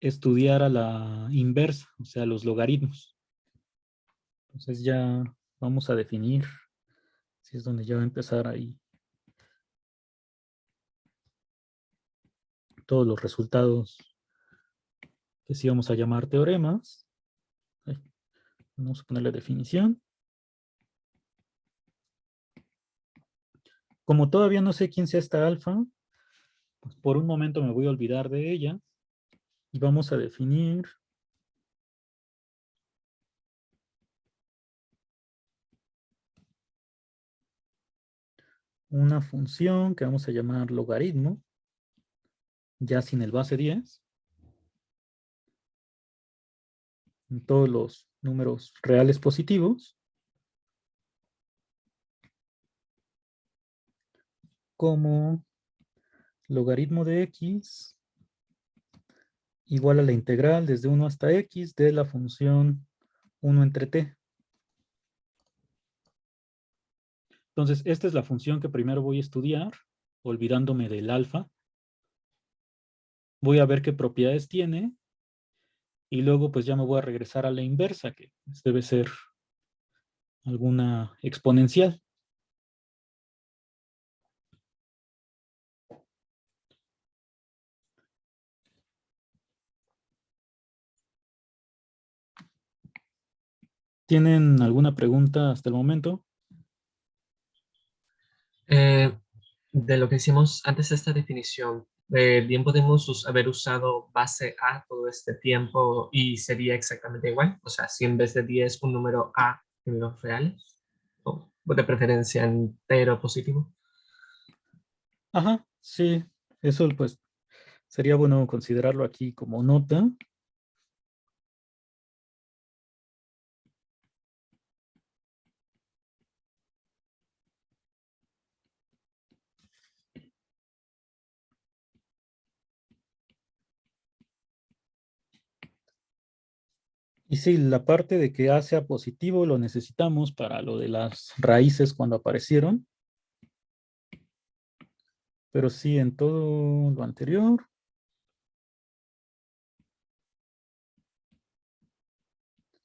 estudiar a la inversa, o sea, los logaritmos. Entonces ya vamos a definir, si es donde ya va a empezar ahí todos los resultados que sí vamos a llamar teoremas. Vamos a ponerle definición. Como todavía no sé quién sea esta alfa, pues por un momento me voy a olvidar de ella y vamos a definir una función que vamos a llamar logaritmo, ya sin el base 10, en todos los números reales positivos, como logaritmo de x igual a la integral desde 1 hasta x de la función 1 entre t. Entonces, esta es la función que primero voy a estudiar olvidándome del alfa. Voy a ver qué propiedades tiene y luego pues ya me voy a regresar a la inversa, que pues, debe ser alguna exponencial. ¿Tienen alguna pregunta hasta el momento? Eh, de lo que hicimos antes de esta definición, bien podemos haber usado base A todo este tiempo y sería exactamente igual. O sea, si en vez de 10 un número A en números reales, o de preferencia entero positivo. Ajá, sí, eso pues sería bueno considerarlo aquí como nota. Y sí, la parte de que A sea positivo lo necesitamos para lo de las raíces cuando aparecieron. Pero sí, en todo lo anterior,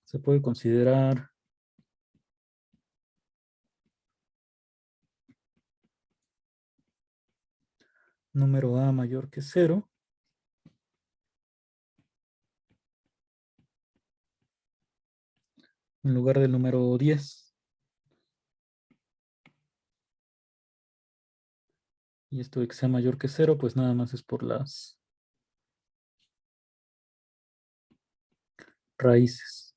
se puede considerar número A mayor que 0. En lugar del número 10. Y esto de que sea mayor que 0, pues nada más es por las raíces.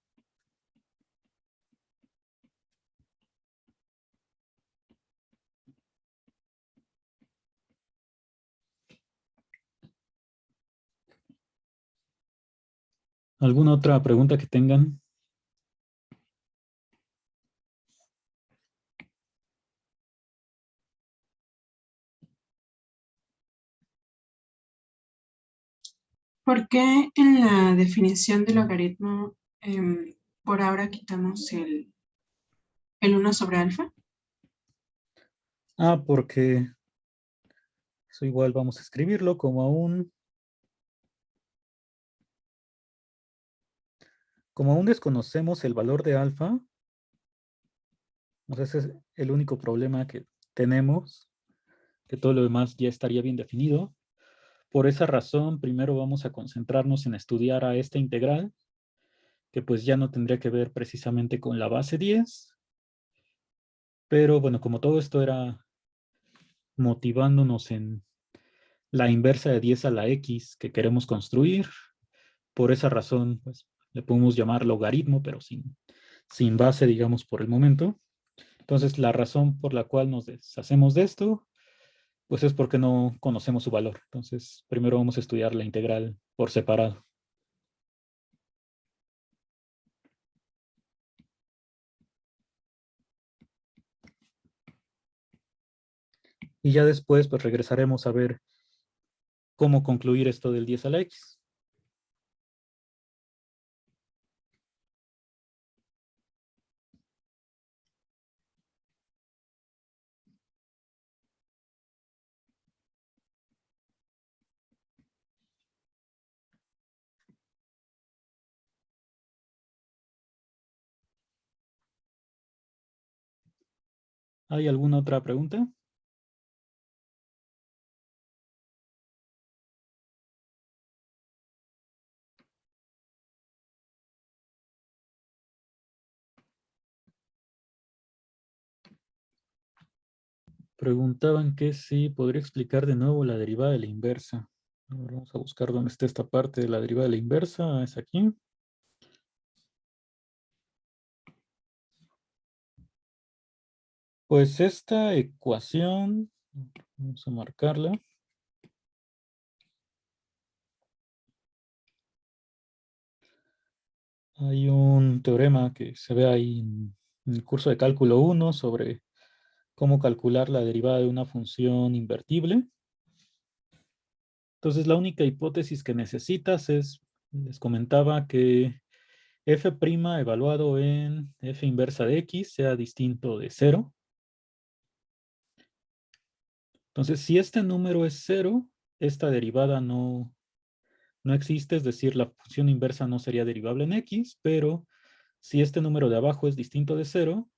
¿Alguna otra pregunta que tengan? ¿Por qué en la definición de logaritmo por ahora quitamos el 1 sobre alfa? Ah, porque eso igual vamos a escribirlo como aún desconocemos el valor de alfa, pues ese es el único problema que tenemos, que todo lo demás ya estaría bien definido. Por esa razón, primero vamos a concentrarnos en estudiar a esta integral, que pues ya no tendría que ver precisamente con la base 10, pero bueno, como todo esto era motivándonos en la inversa de 10 a la x que queremos construir, por esa razón, pues le podemos llamar logaritmo, pero sin base, digamos, por el momento. Entonces, la razón por la cual nos deshacemos de esto, pues es porque no conocemos su valor. Entonces, primero vamos a estudiar la integral por separado. Y ya después, pues regresaremos a ver cómo concluir esto del 10 a la x. ¿Hay alguna otra pregunta? Preguntaban que si podría explicar de nuevo la derivada de la inversa. A ver, vamos a buscar dónde está esta parte de la derivada de la inversa. Es aquí. Pues esta ecuación, vamos a marcarla. Hay un teorema que se ve ahí en el curso de cálculo 1 sobre cómo calcular la derivada de una función invertible. Entonces, la única hipótesis que necesitas es, les comentaba que f' evaluado en f inversa de x sea distinto de 0. Entonces, si este número es 0, esta derivada no existe, es decir, la función inversa no sería derivable en x, pero si este número de abajo es distinto de 0,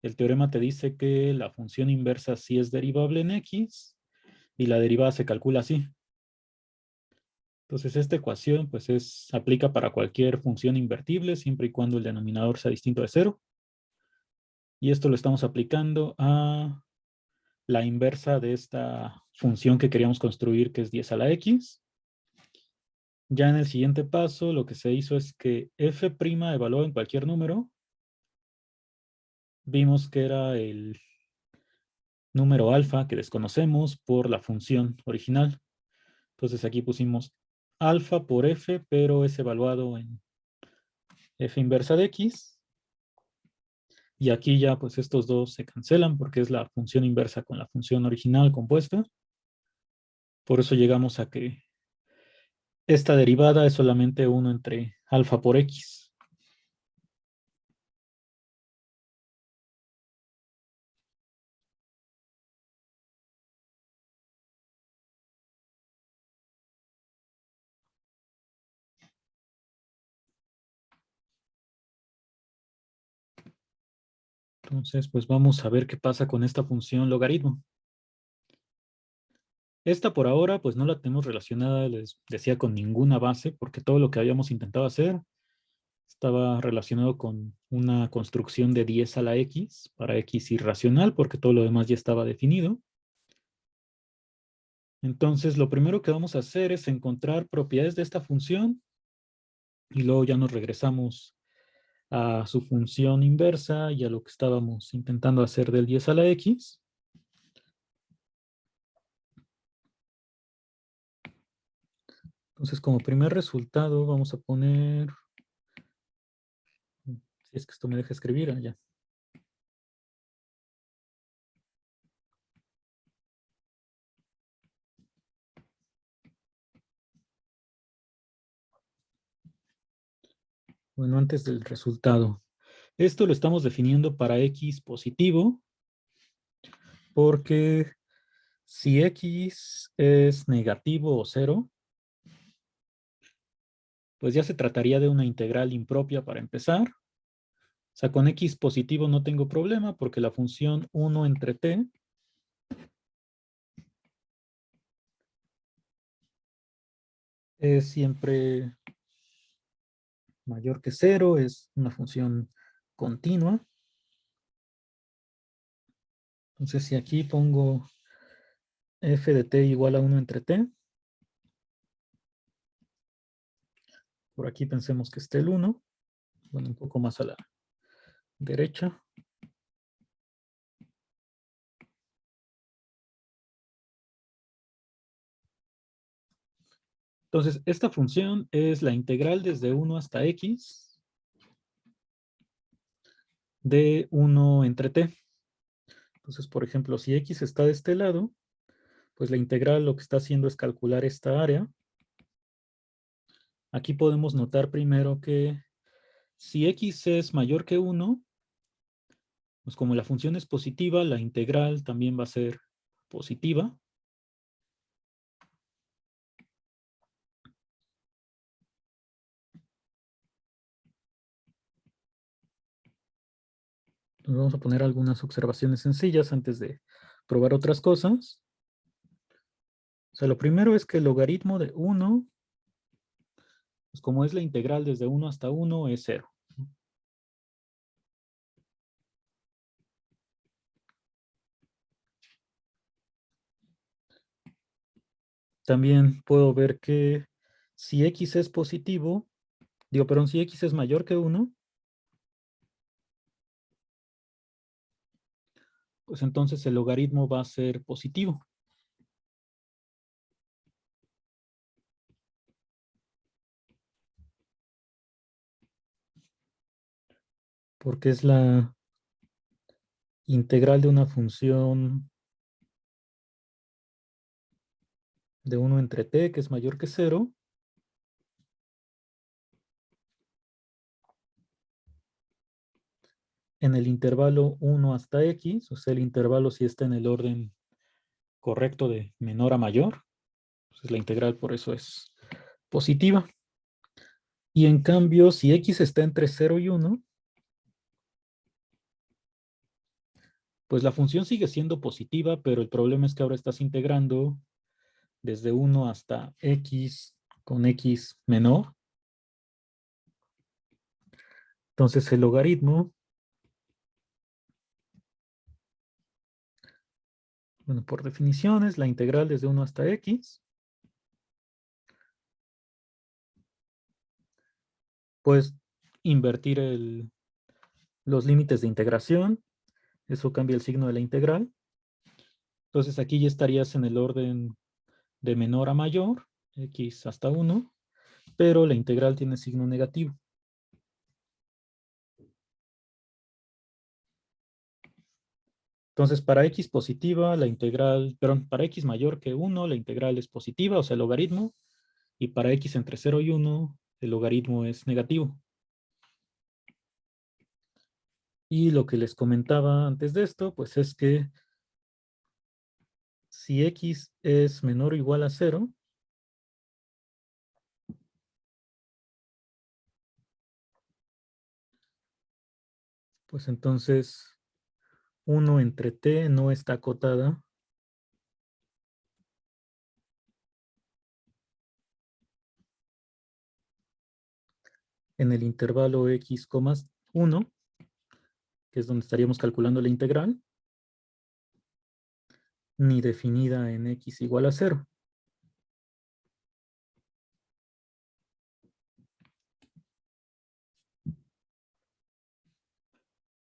el teorema te dice que la función inversa sí es derivable en x y la derivada se calcula así. Entonces, esta ecuación pues aplica para cualquier función invertible siempre y cuando el denominador sea distinto de 0. Y esto lo estamos aplicando a la inversa de esta función que queríamos construir, que es 10 a la x. Ya en el siguiente paso, lo que se hizo es que f' evaluado en cualquier número, vimos que era el número alfa que desconocemos por la función original. Entonces aquí pusimos alfa por f, pero es evaluado en f inversa de x. Y aquí ya pues estos dos se cancelan porque es la función inversa con la función original compuesta. Por eso llegamos a que esta derivada es solamente 1 entre alfa por x. Entonces, pues vamos a ver qué pasa con esta función logaritmo. Esta por ahora, pues no la tenemos relacionada, les decía, con ninguna base, porque todo lo que habíamos intentado hacer estaba relacionado con una construcción de 10 a la x, para x irracional, porque todo lo demás ya estaba definido. Entonces, lo primero que vamos a hacer es encontrar propiedades de esta función, y luego ya nos regresamos a su función inversa y a lo que estábamos intentando hacer del 10 a la x. Entonces, como primer resultado, vamos a poner, si es que esto me deja escribir, ya. Bueno, antes del resultado. Esto lo estamos definiendo para x positivo, porque si x es negativo o 0, pues ya se trataría de una integral impropia para empezar. O sea, con x positivo no tengo problema porque la función 1 entre t es siempre mayor que 0, es una función continua. Entonces, si aquí pongo f de t igual a 1 entre t, por aquí pensemos que esté el 1, bueno, un poco más a la derecha. Entonces, esta función es la integral desde 1 hasta x de 1 entre t. Entonces, por ejemplo, si x está de este lado, pues la integral lo que está haciendo es calcular esta área. Aquí podemos notar primero que si x es mayor que 1, pues como la función es positiva, la integral también va a ser positiva. Entonces vamos a poner algunas observaciones sencillas antes de probar otras cosas. O sea, lo primero es que el logaritmo de 1, pues como es la integral desde 1 hasta 1, es 0. También puedo ver que si x es positivo, si x es mayor que 1, pues entonces el logaritmo va a ser positivo. Porque es la integral de una función de 1 entre t, que es mayor que 0. En el intervalo 1 hasta x, o sea, el intervalo sí está en el orden correcto de menor a mayor. Entonces la integral por eso es positiva. Y en cambio, si x está entre 0 y 1, pues la función sigue siendo positiva, pero el problema es que ahora estás integrando desde 1 hasta x con x menor. Entonces el logaritmo, bueno, por definición es la integral desde 1 hasta x. Puedes invertir los límites de integración. Eso cambia el signo de la integral. Entonces aquí ya estarías en el orden de menor a mayor, x hasta 1, pero la integral tiene signo negativo. Entonces, para x positiva, la integral, perdón, para x mayor que 1, la integral es positiva, o sea, el logaritmo, y para x entre 0 y 1, el logaritmo es negativo. Y lo que les comentaba antes de esto, pues es que si x es menor o igual a 0, pues entonces 1 entre t no está acotada en el intervalo x, 1, que es donde estaríamos calculando la integral, ni definida en x igual a 0.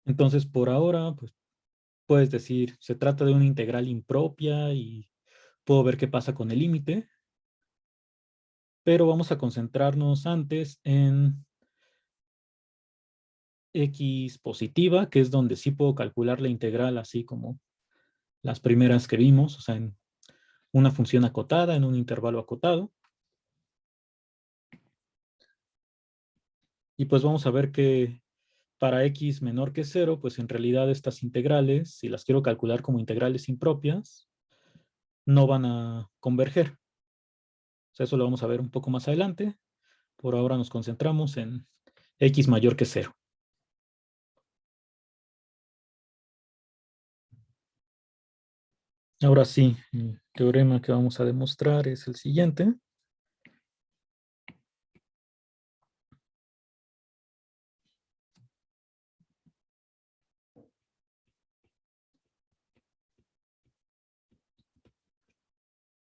Entonces, por ahora, pues puedes decir, se trata de una integral impropia y puedo ver qué pasa con el límite, pero vamos a concentrarnos antes en x positiva, que es donde sí puedo calcular la integral así como las primeras que vimos, o sea, en una función acotada, en un intervalo acotado. Y pues vamos a ver que para x menor que 0, pues en realidad estas integrales, si las quiero calcular como integrales impropias, no van a converger. O sea, eso lo vamos a ver un poco más adelante. Por ahora nos concentramos en x mayor que 0. Ahora sí, el teorema que vamos a demostrar es el siguiente.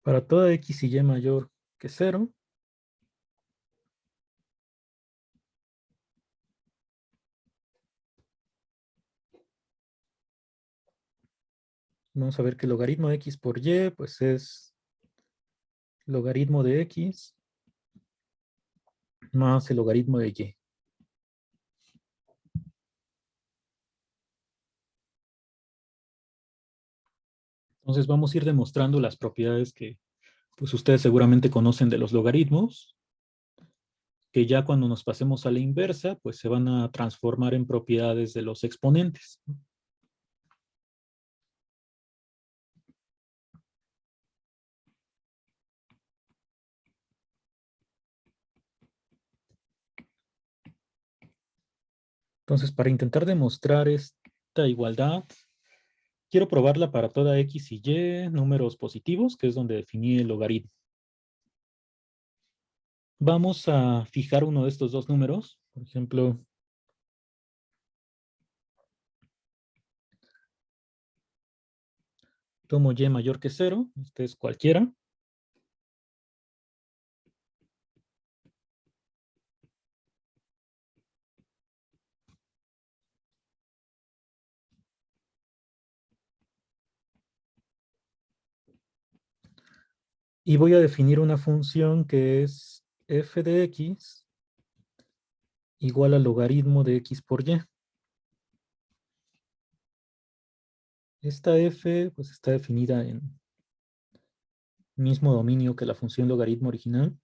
Para toda x y y mayor que 0, vamos a ver que el logaritmo de x por y, pues es logaritmo de x más el logaritmo de y. Entonces vamos a ir demostrando las propiedades que pues ustedes seguramente conocen de los logaritmos, que ya cuando nos pasemos a la inversa, pues se van a transformar en propiedades de los exponentes. Entonces, para intentar demostrar esta igualdad, quiero probarla para toda x y y, números positivos, que es donde definí el logaritmo. Vamos a fijar uno de estos dos números. Por ejemplo, tomo y mayor que 0. Este es cualquiera. Y voy a definir una función que es f de x igual al logaritmo de x por y. Esta f pues está definida en mismo dominio que la función logaritmo original.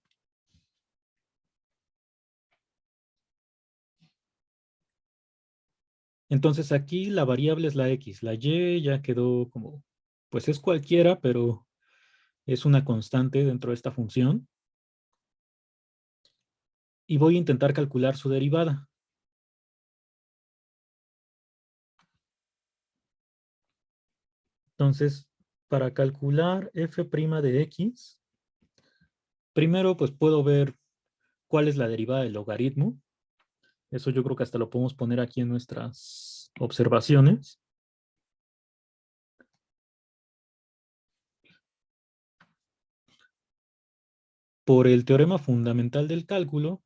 Entonces aquí la variable es la x, la y ya quedó como pues es cualquiera, pero es una constante dentro de esta función. Y voy a intentar calcular su derivada. Entonces, para calcular f' de x, primero pues puedo ver cuál es la derivada del logaritmo. Eso yo creo que hasta lo podemos poner aquí en nuestras observaciones. Por el teorema fundamental del cálculo,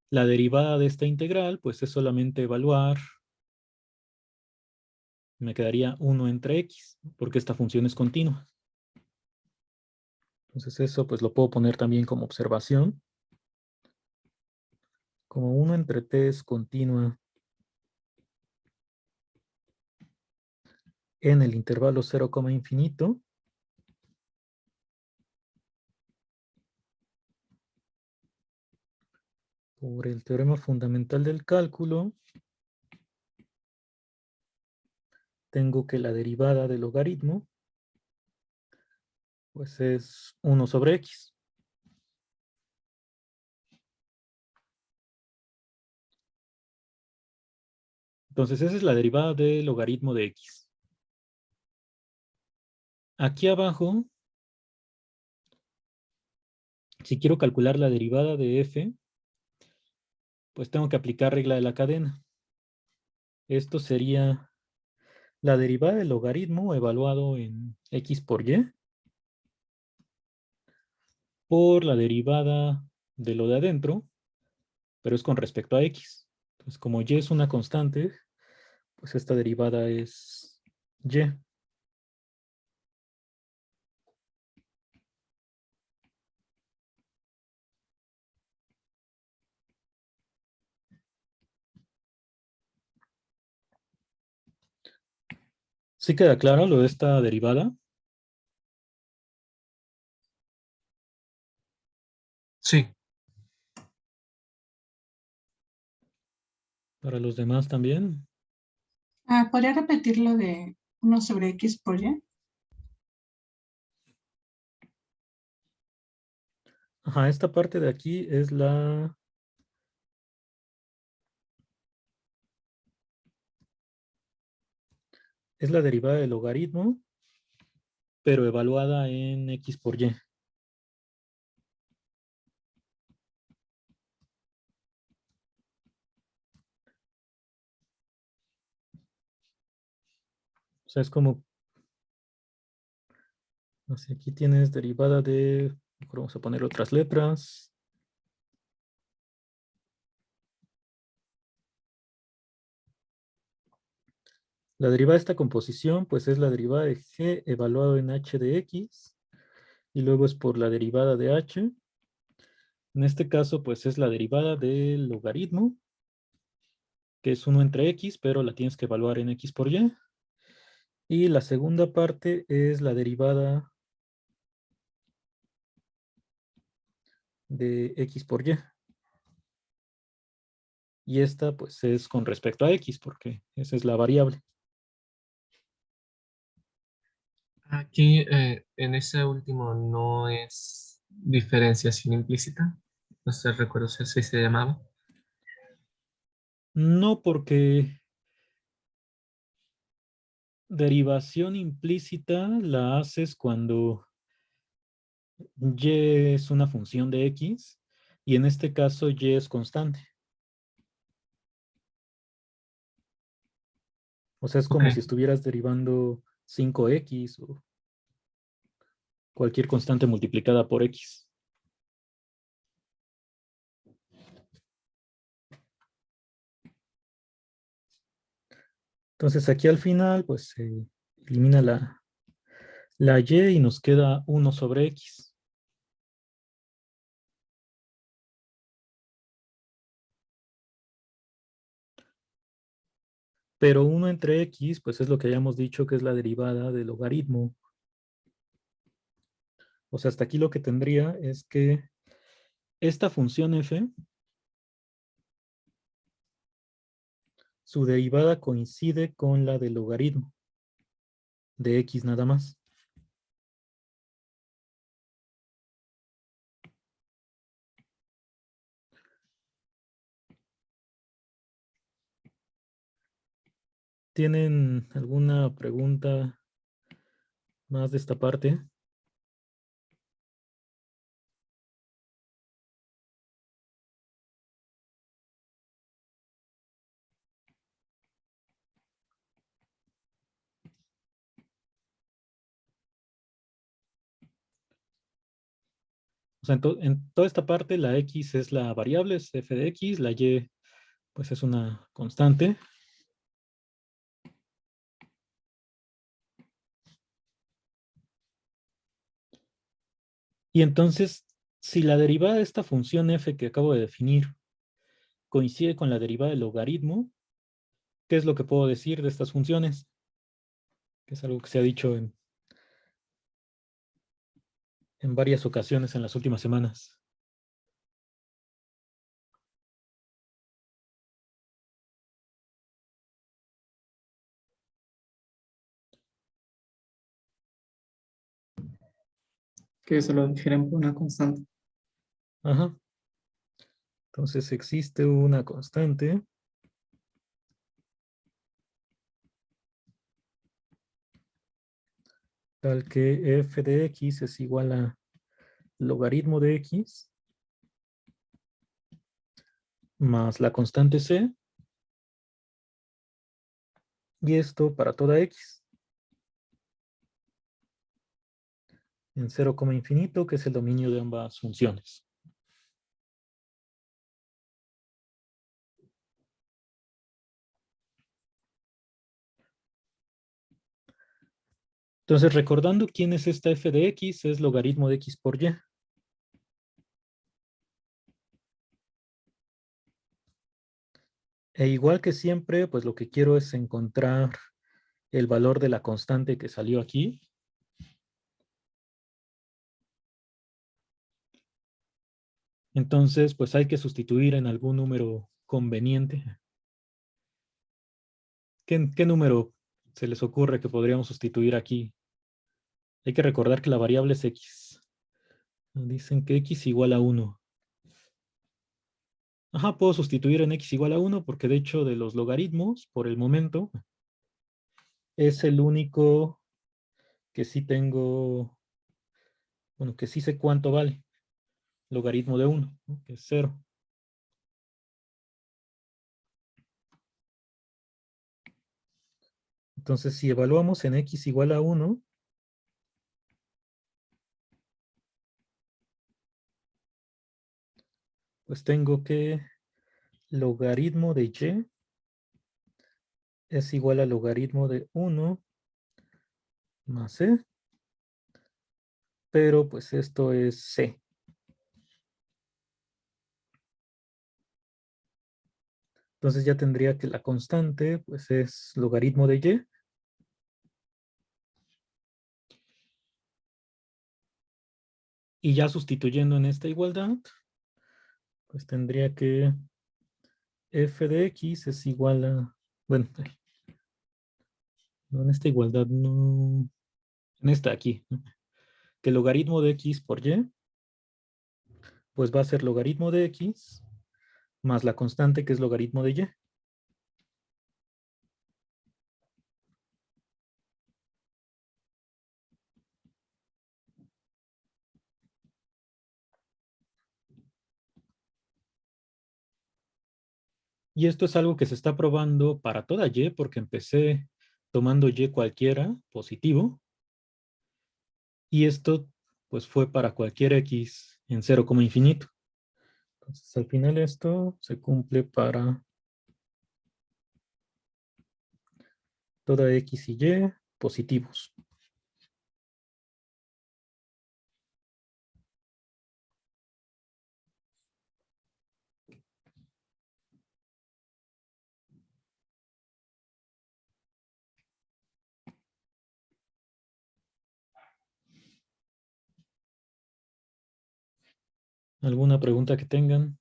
la derivada de esta integral pues es solamente evaluar, me quedaría 1 entre x, porque esta función es continua. Entonces eso pues lo puedo poner también como observación. Como 1 entre t es continua en el intervalo 0, infinito, por el teorema fundamental del cálculo, tengo que la derivada del logaritmo pues es 1 sobre x. Entonces esa es la derivada del logaritmo de x. Aquí abajo, si quiero calcular la derivada de f, pues tengo que aplicar regla de la cadena. Esto sería la derivada del logaritmo evaluado en x por y, por la derivada de lo de adentro, pero es con respecto a x. Entonces, como y es una constante, pues esta derivada es y. ¿Sí queda claro lo de esta derivada? Sí. Para los demás también. ¿Podría repetir lo de 1 sobre x por y? Ajá, esta parte de aquí es la derivada del logaritmo, pero evaluada en x por y. O sea, es como, así aquí tienes derivada de, mejor vamos a poner otras letras. La derivada de esta composición, pues es la derivada de g evaluado en h de x, y luego es por la derivada de h. En este caso, pues es la derivada del logaritmo, que es 1 entre x, pero la tienes que evaluar en x por y. Y la segunda parte es la derivada de x por y. Y esta pues es con respecto a x, porque esa es la variable. Aquí en ese último no es diferenciación implícita. No sé, recuerdo si así se llamaba. No, porque derivación implícita la haces cuando y es una función de x, y en este caso y es constante. O sea, es Ok. como si estuvieras derivando 5x o cualquier constante multiplicada por x. Entonces aquí al final pues se elimina la y y nos queda 1 sobre x. Pero 1 entre x pues es lo que hayamos dicho que es la derivada del logaritmo. O sea, hasta aquí lo que tendría es que esta función f, su derivada coincide con la del logaritmo de x nada más. ¿Tienen alguna pregunta más de esta parte? O sea, en toda esta parte la x es la variable, es f de x, la y pues es una constante. Y entonces, si la derivada de esta función f que acabo de definir coincide con la derivada del logaritmo, ¿qué es lo que puedo decir de estas funciones? Que es algo que se ha dicho en varias ocasiones en las últimas semanas. Que se lo difieren por una constante. Ajá. Entonces existe una constante tal que f de x es igual a logaritmo de x más la constante c, y esto para toda x en 0, infinito, que es el dominio de ambas funciones. Entonces, recordando quién es esta f de x, es logaritmo de x por y. E igual que siempre, pues lo que quiero es encontrar el valor de la constante que salió aquí. Entonces, pues hay que sustituir en algún número conveniente. ¿Qué número se les ocurre que podríamos sustituir aquí? Hay que recordar que la variable es x. Dicen que x igual a 1. Ajá, puedo sustituir en x igual a 1 porque de hecho de los logaritmos, por el momento, es el único que sí tengo, bueno, que sí sé cuánto vale. Logaritmo de 1, ¿no? Que es 0. Entonces, si evaluamos en x igual a 1, pues tengo que logaritmo de y es igual a logaritmo de 1 más c, pero pues esto es c. Entonces ya tendría que la constante pues es logaritmo de y. Y ya sustituyendo en esta igualdad, pues tendría que f de x es igual a, bueno, no en esta igualdad, no, en esta aquí, ¿no? Que logaritmo de x por y, pues va a ser logaritmo de x más la constante que es logaritmo de y. Y esto es algo que se está probando para toda y, porque empecé tomando y cualquiera positivo. Y esto pues fue para cualquier x en 0, infinito. Entonces al final esto se cumple para toda x y y positivos. ¿Alguna pregunta que tengan?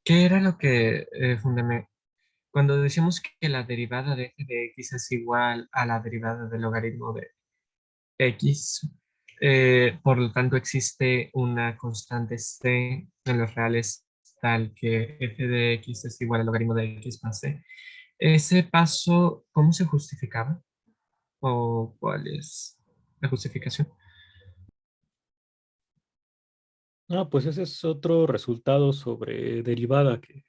¿Qué era lo que cuando decimos que la derivada de f de x es igual a la derivada del logaritmo de x, por lo tanto existe una constante c en los reales tal que f de x es igual al logaritmo de x más c? Ese paso, ¿cómo se justificaba? ¿O cuál es la justificación? Ah, pues ese es otro resultado sobre derivada que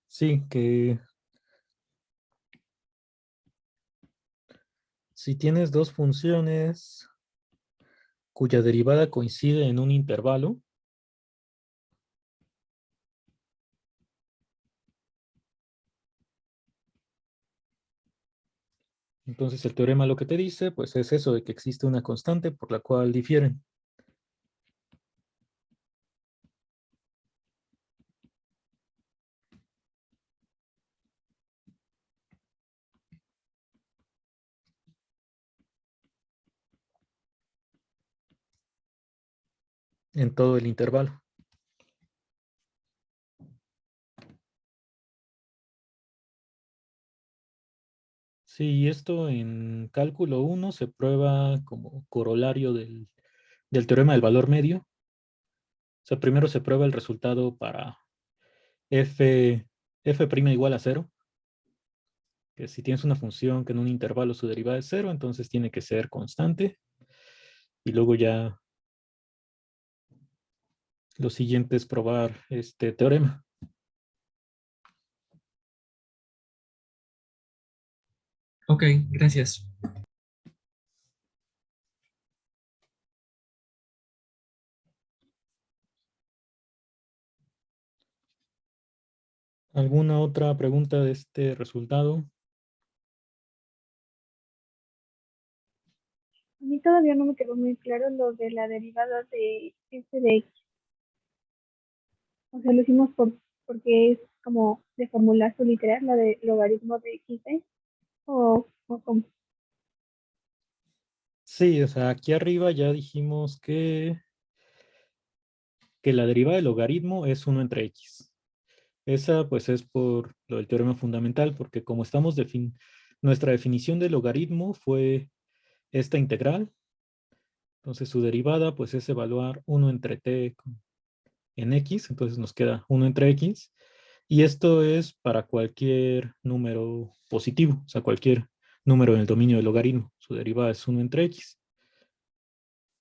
sí, que si tienes dos funciones cuya derivada coincide en un intervalo, entonces el teorema lo que te dice, pues es eso de que existe una constante por la cual difieren. En todo el intervalo. Sí, y esto en cálculo 1 se prueba como corolario del teorema del valor medio. O sea, primero se prueba el resultado para f' igual a 0, que si tienes una función que en un intervalo su derivada es 0, entonces tiene que ser constante. Y luego ya lo siguiente es probar este teorema. Ok, gracias. ¿Alguna otra pregunta de este resultado? A mí todavía no me quedó muy claro lo de la derivada de f de x. O sea, lo hicimos porque es como de formulazo literal, la de logaritmo de x, o como. Sí, o sea, aquí arriba ya dijimos que la derivada del logaritmo es 1 entre x. Esa pues es por lo del teorema fundamental, porque como estamos nuestra definición de logaritmo fue esta integral, entonces su derivada pues es evaluar 1 entre t en x, entonces nos queda 1 entre x, y esto es para cualquier número positivo, o sea, cualquier número en el dominio del logaritmo, su derivada es 1 entre x.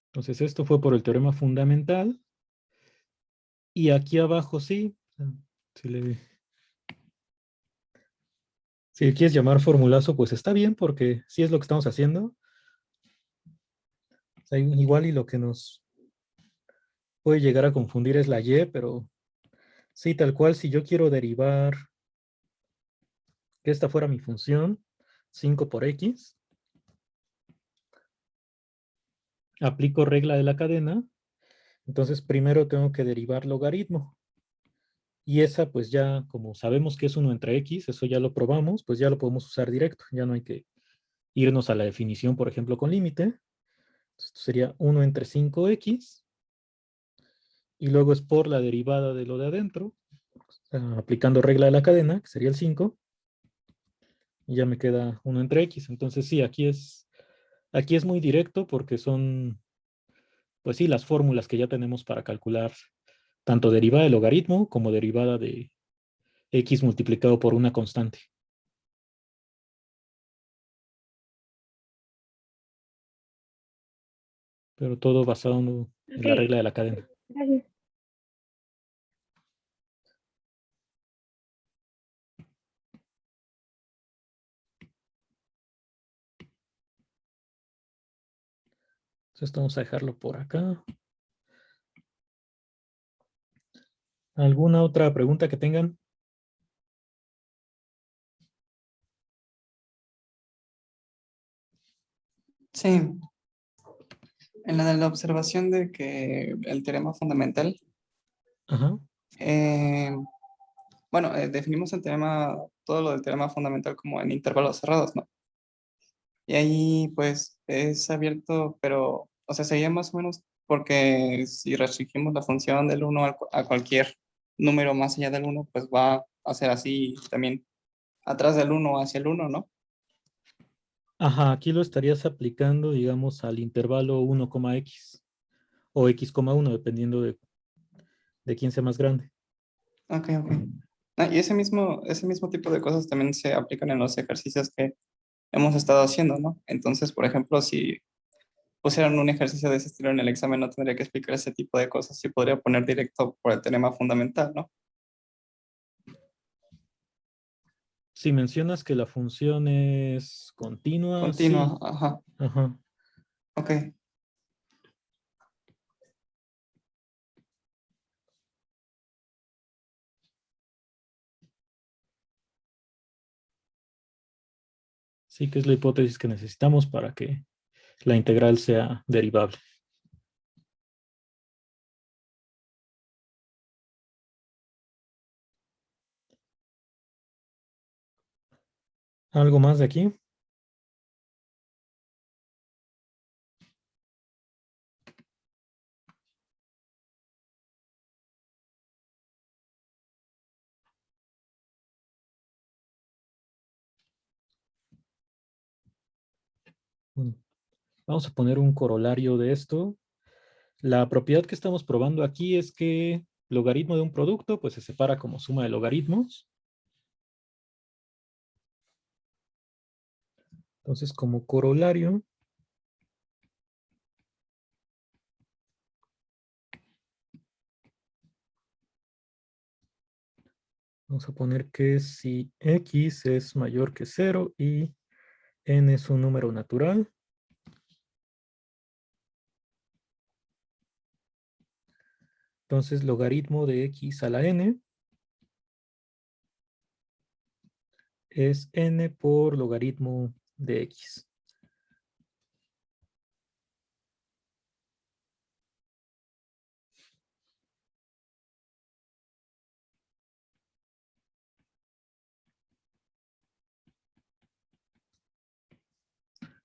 Entonces esto fue por el teorema fundamental, y aquí abajo sí, si le quieres llamar formulazo, pues está bien, porque sí es lo que estamos haciendo. O sea, igual y lo que nos puede llegar a confundir es la y, pero sí, tal cual, si yo quiero derivar que esta fuera mi función, 5 por x, aplico regla de la cadena, entonces primero tengo que derivar logaritmo. Y esa, pues ya, como sabemos que es 1 entre x, eso ya lo probamos, pues ya lo podemos usar directo, ya no hay que irnos a la definición, por ejemplo, con límite. Esto sería 1 entre 5x, y luego es por la derivada de lo de adentro, aplicando regla de la cadena, que sería el 5, y ya me queda 1 entre x. Entonces sí, aquí es muy directo porque son, pues sí, las fórmulas que ya tenemos para calcular tanto derivada de logaritmo como derivada de x multiplicado por una constante. Pero todo basado en Ok, la regla de la cadena. gracias. Entonces vamos a dejarlo por acá. ¿Alguna otra pregunta que tengan? Sí, en la de la observación de que el teorema fundamental, Ajá. eh, bueno, definimos el teorema, todo lo del teorema fundamental como en intervalos cerrados, ¿no? Y ahí pues es abierto, pero, o sea, sería más o menos porque si restringimos la función del 1 a cualquier número más allá del 1, pues va a ser así también atrás del 1 hacia el 1, ¿no? Ajá, aquí lo estarías aplicando, digamos, al intervalo 1,x o x,1, dependiendo de quién sea más grande. Ok, ok. Ah, y ese mismo tipo de cosas también se aplican en los ejercicios que hemos estado haciendo, ¿no? Entonces, por ejemplo, si pusieran un ejercicio de ese estilo en el examen, no tendría que explicar ese tipo de cosas, sí podría poner directo por el teorema fundamental, ¿no? Si mencionas que la función es continua, sí. Continua, ajá, Ajá. ok. Sí, que es la hipótesis que necesitamos para que la integral sea derivable. ¿Algo más de aquí? Bueno, vamos a poner un corolario de esto. La propiedad que estamos probando aquí es que logaritmo de un producto pues se separa como suma de logaritmos. Entonces, como corolario, vamos a poner que si x es mayor que 0 y n es un número natural, entonces logaritmo de x a la n es n por logaritmo de x.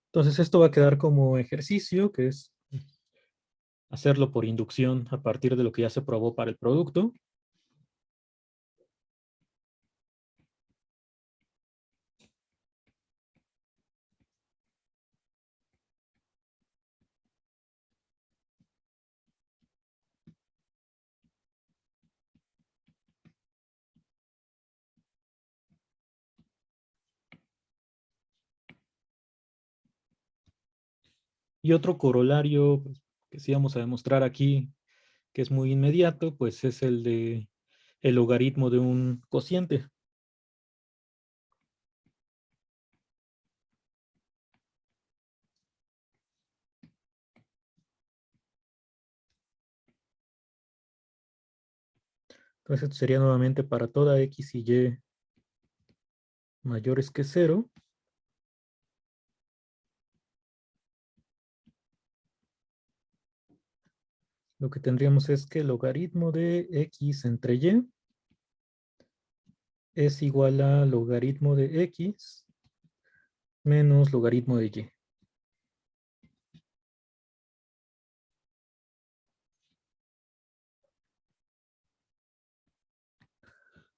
Entonces esto va a quedar como ejercicio, que es hacerlo por inducción a partir de lo que ya se probó para el producto. Y otro corolario pues, que sí vamos a demostrar aquí, que es muy inmediato, pues es el de el logaritmo de un cociente. Entonces esto sería nuevamente para toda x y y mayores que 0. Lo que tendríamos es que el logaritmo de x entre y es igual a logaritmo de x menos logaritmo de y.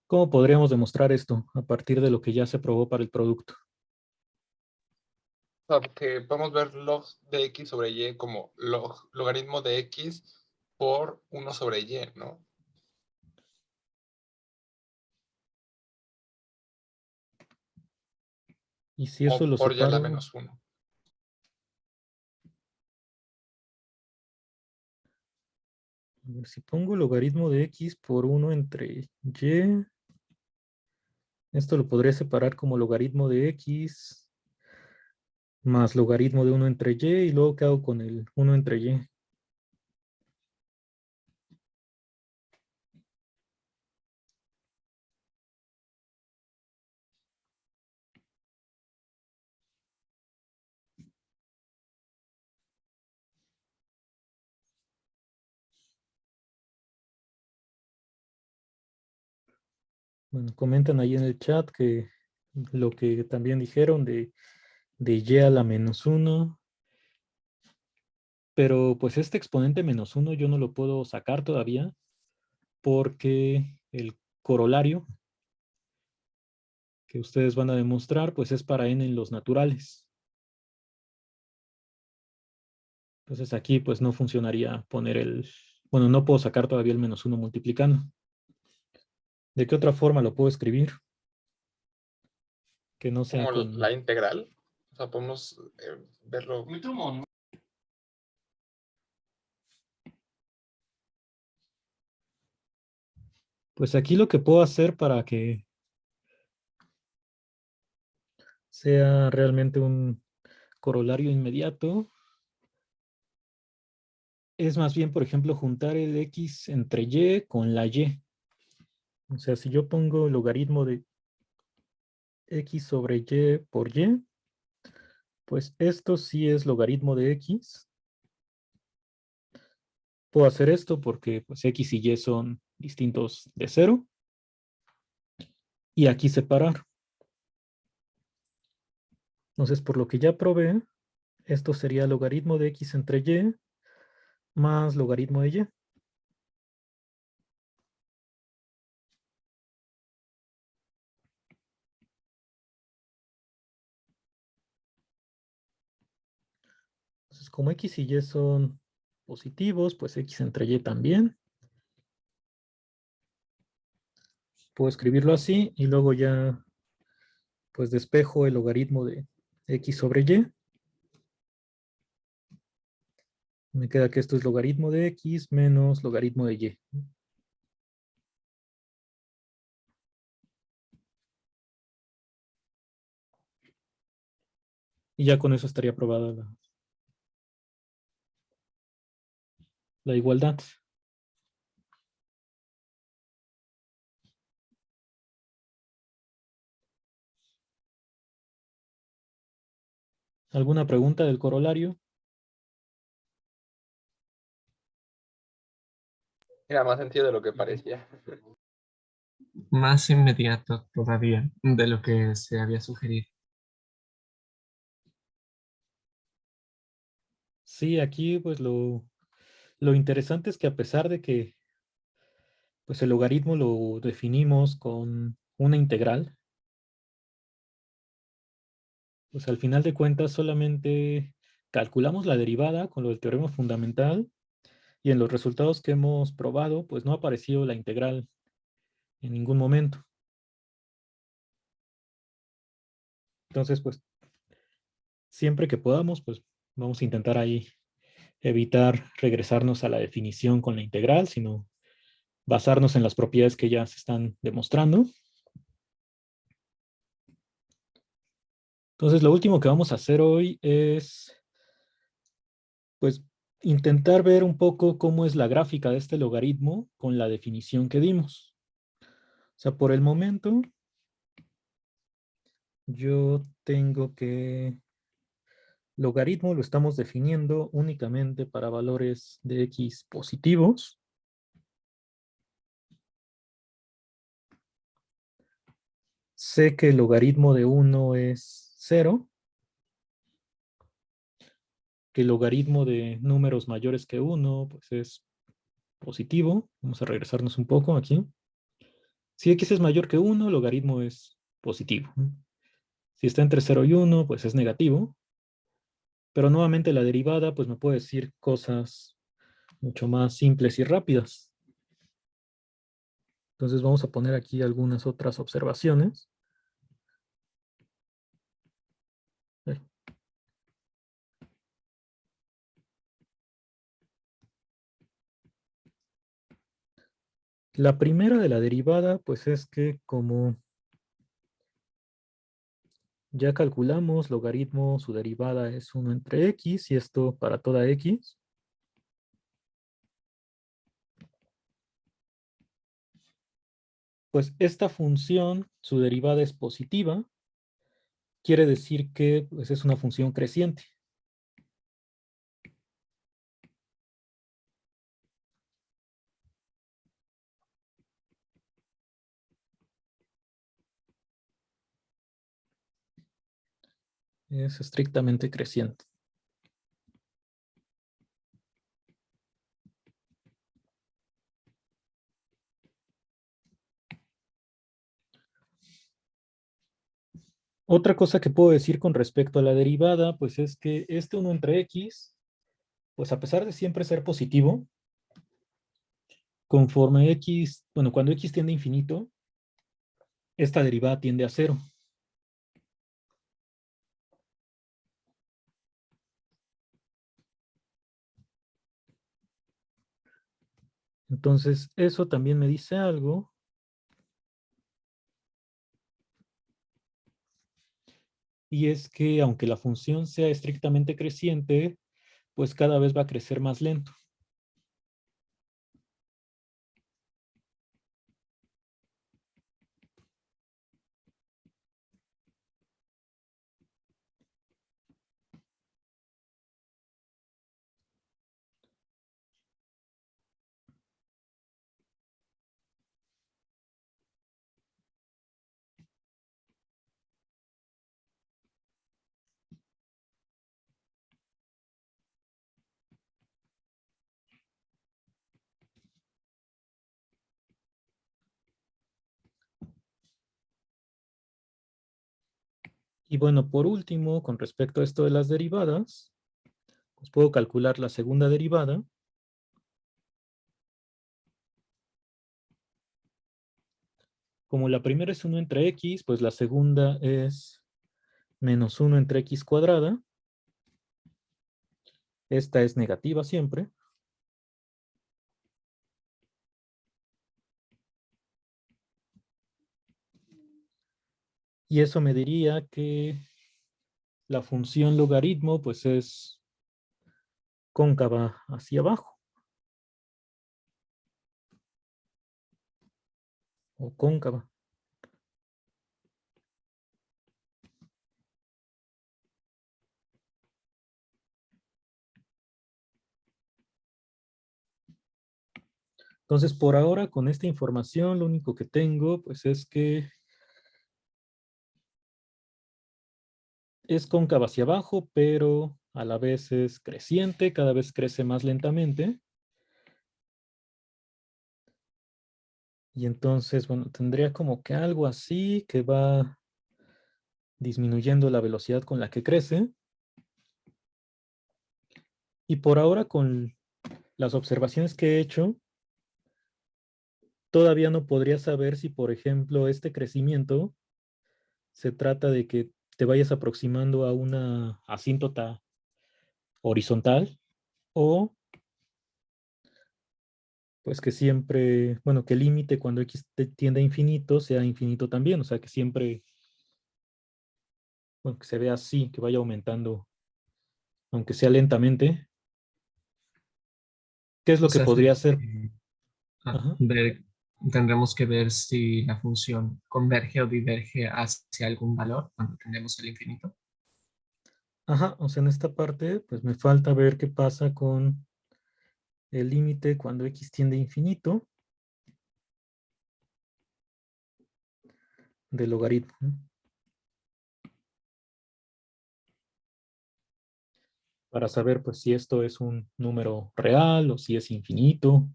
¿Cómo podríamos demostrar esto a partir de lo que ya se probó para el producto? O sea, que podemos ver log de x sobre y como logaritmo de x por 1 sobre y, ¿no? Y si eso O lo por y a la separo, menos 1. a ver, si pongo logaritmo de x por 1 entre y, esto lo podría separar como logaritmo de x más logaritmo de 1 entre y, y luego ¿qué hago con el 1 entre y? Bueno, comentan ahí en el chat que lo que también dijeron de y a la menos 1 Pero pues este exponente menos 1 yo no lo puedo sacar todavía porque el corolario que ustedes van a demostrar pues es para n en los naturales. Entonces aquí pues no funcionaría poner bueno, no puedo sacar todavía el menos 1 multiplicando. ¿De qué otra forma lo puedo escribir? Que no sea Como con... la integral. O sea, podemos verlo. Pues aquí lo que puedo hacer para que sea realmente un corolario inmediato es más bien, por ejemplo, juntar el x entre y con la y. O sea, si yo pongo logaritmo de x sobre y por y, pues esto sí es logaritmo de x. Puedo hacer esto porque pues x y y son distintos de 0. Y aquí separar. Entonces, por lo que ya probé, esto sería logaritmo de x entre y más logaritmo de y. Entonces, como x y y son positivos, pues x entre y también. Puedo escribirlo así y luego ya pues despejo el logaritmo de x sobre y. Me queda que esto es logaritmo de x menos logaritmo de y. Y ya con eso estaría aprobada la igualdad. ¿Alguna pregunta del corolario? Era más sentido de lo que parecía. Más inmediato todavía de lo que se había sugerido. Sí, aquí pues lo interesante es que a pesar de que pues el logaritmo lo definimos con una integral, pues al final de cuentas solamente calculamos la derivada con lo del teorema fundamental y en los resultados que hemos probado pues no ha aparecido la integral en ningún momento. Entonces pues siempre que podamos pues vamos a intentar ahí evitar regresarnos a la definición con la integral, sino basarnos en las propiedades que ya se están demostrando. Entonces, lo último que vamos a hacer hoy es, pues, intentar ver un poco cómo es la gráfica de este logaritmo con la definición que dimos. O sea, por el momento, yo tengo que logaritmo lo estamos definiendo únicamente para valores de x positivos. Sé que el logaritmo de 1 es 0. Que el logaritmo de números mayores que 1 pues es positivo. Vamos a regresarnos un poco aquí. Si x es mayor que 1, el logaritmo es positivo. Si está entre 0 y 1, pues es negativo. Pero nuevamente la derivada pues me puede decir cosas mucho más simples y rápidas. Entonces vamos a poner aquí algunas otras observaciones. La primera de la derivada pues es que como ya calculamos logaritmo, su derivada es 1 entre x y esto para toda x. Pues esta función, su derivada es positiva, quiere decir que pues, es una función creciente. Es estrictamente creciente. Otra cosa que puedo decir con respecto a la derivada, pues es que este 1 entre x, pues a pesar de siempre ser positivo, conforme x, bueno, cuando x tiende a infinito, esta derivada tiende a cero. Entonces, eso también me dice algo. Y es que aunque la función sea estrictamente creciente, pues cada vez va a crecer más lento. Y bueno, por último, con respecto a esto de las derivadas, pues puedo calcular la segunda derivada. Como la primera es 1 entre x, pues la segunda es menos 1 entre x cuadrada. Esta es negativa siempre. Y eso me diría que la función logaritmo pues es cóncava hacia abajo. O cóncava. Entonces, por ahora, con esta información, lo único que tengo pues es que es cóncava hacia abajo, pero a la vez es creciente, cada vez crece más lentamente. Y entonces, bueno, tendría como que algo así que va disminuyendo la velocidad con la que crece. Y por ahora, con las observaciones que he hecho, todavía no podría saber si, por ejemplo, este crecimiento se trata de que te vayas aproximando a una asíntota horizontal o pues que siempre, bueno, que el límite cuando x tiende a infinito sea infinito también, o sea, que siempre, bueno, que se vea así, que vaya aumentando, aunque sea lentamente. ¿Qué es O lo que sea, podría hacer? Ajá. tendremos que ver si la función converge o diverge hacia algún valor cuando tendremos el infinito. Ajá, o sea, en esta parte, pues me falta ver qué pasa con el límite cuando x tiende a infinito del logaritmo, ¿no? Para saber, pues, si esto es un número real o si es infinito.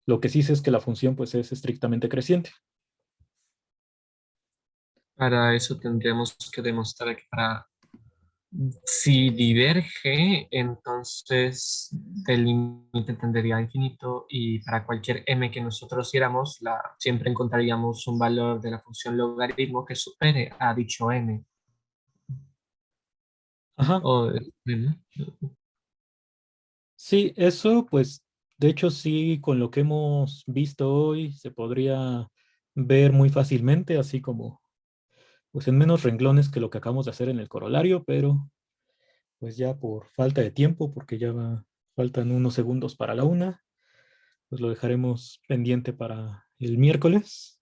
Lo que sí sé es que la función, pues, es estrictamente creciente. Para eso tendremos que demostrar que si diverge, entonces el límite tendería a infinito y para cualquier m que nosotros diéramos, siempre encontraríamos un valor de la función logaritmo que supere a dicho m. Ajá. O, Sí, eso, pues, de hecho, sí, con lo que hemos visto hoy, se podría ver muy fácilmente, así como, pues, en menos renglones que lo que acabamos de hacer en el corolario, pero, pues, ya por falta de tiempo, porque faltan unos segundos para la 1, pues lo dejaremos pendiente para el miércoles.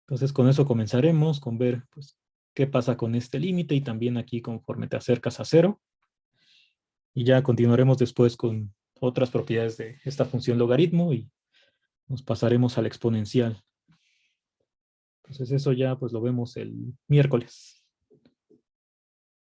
Entonces, con eso comenzaremos, con ver, pues, qué pasa con este límite y también aquí conforme te acercas a cero. Y ya continuaremos después con otras propiedades de esta función logaritmo y nos pasaremos al exponencial. Entonces eso ya pues lo vemos el miércoles.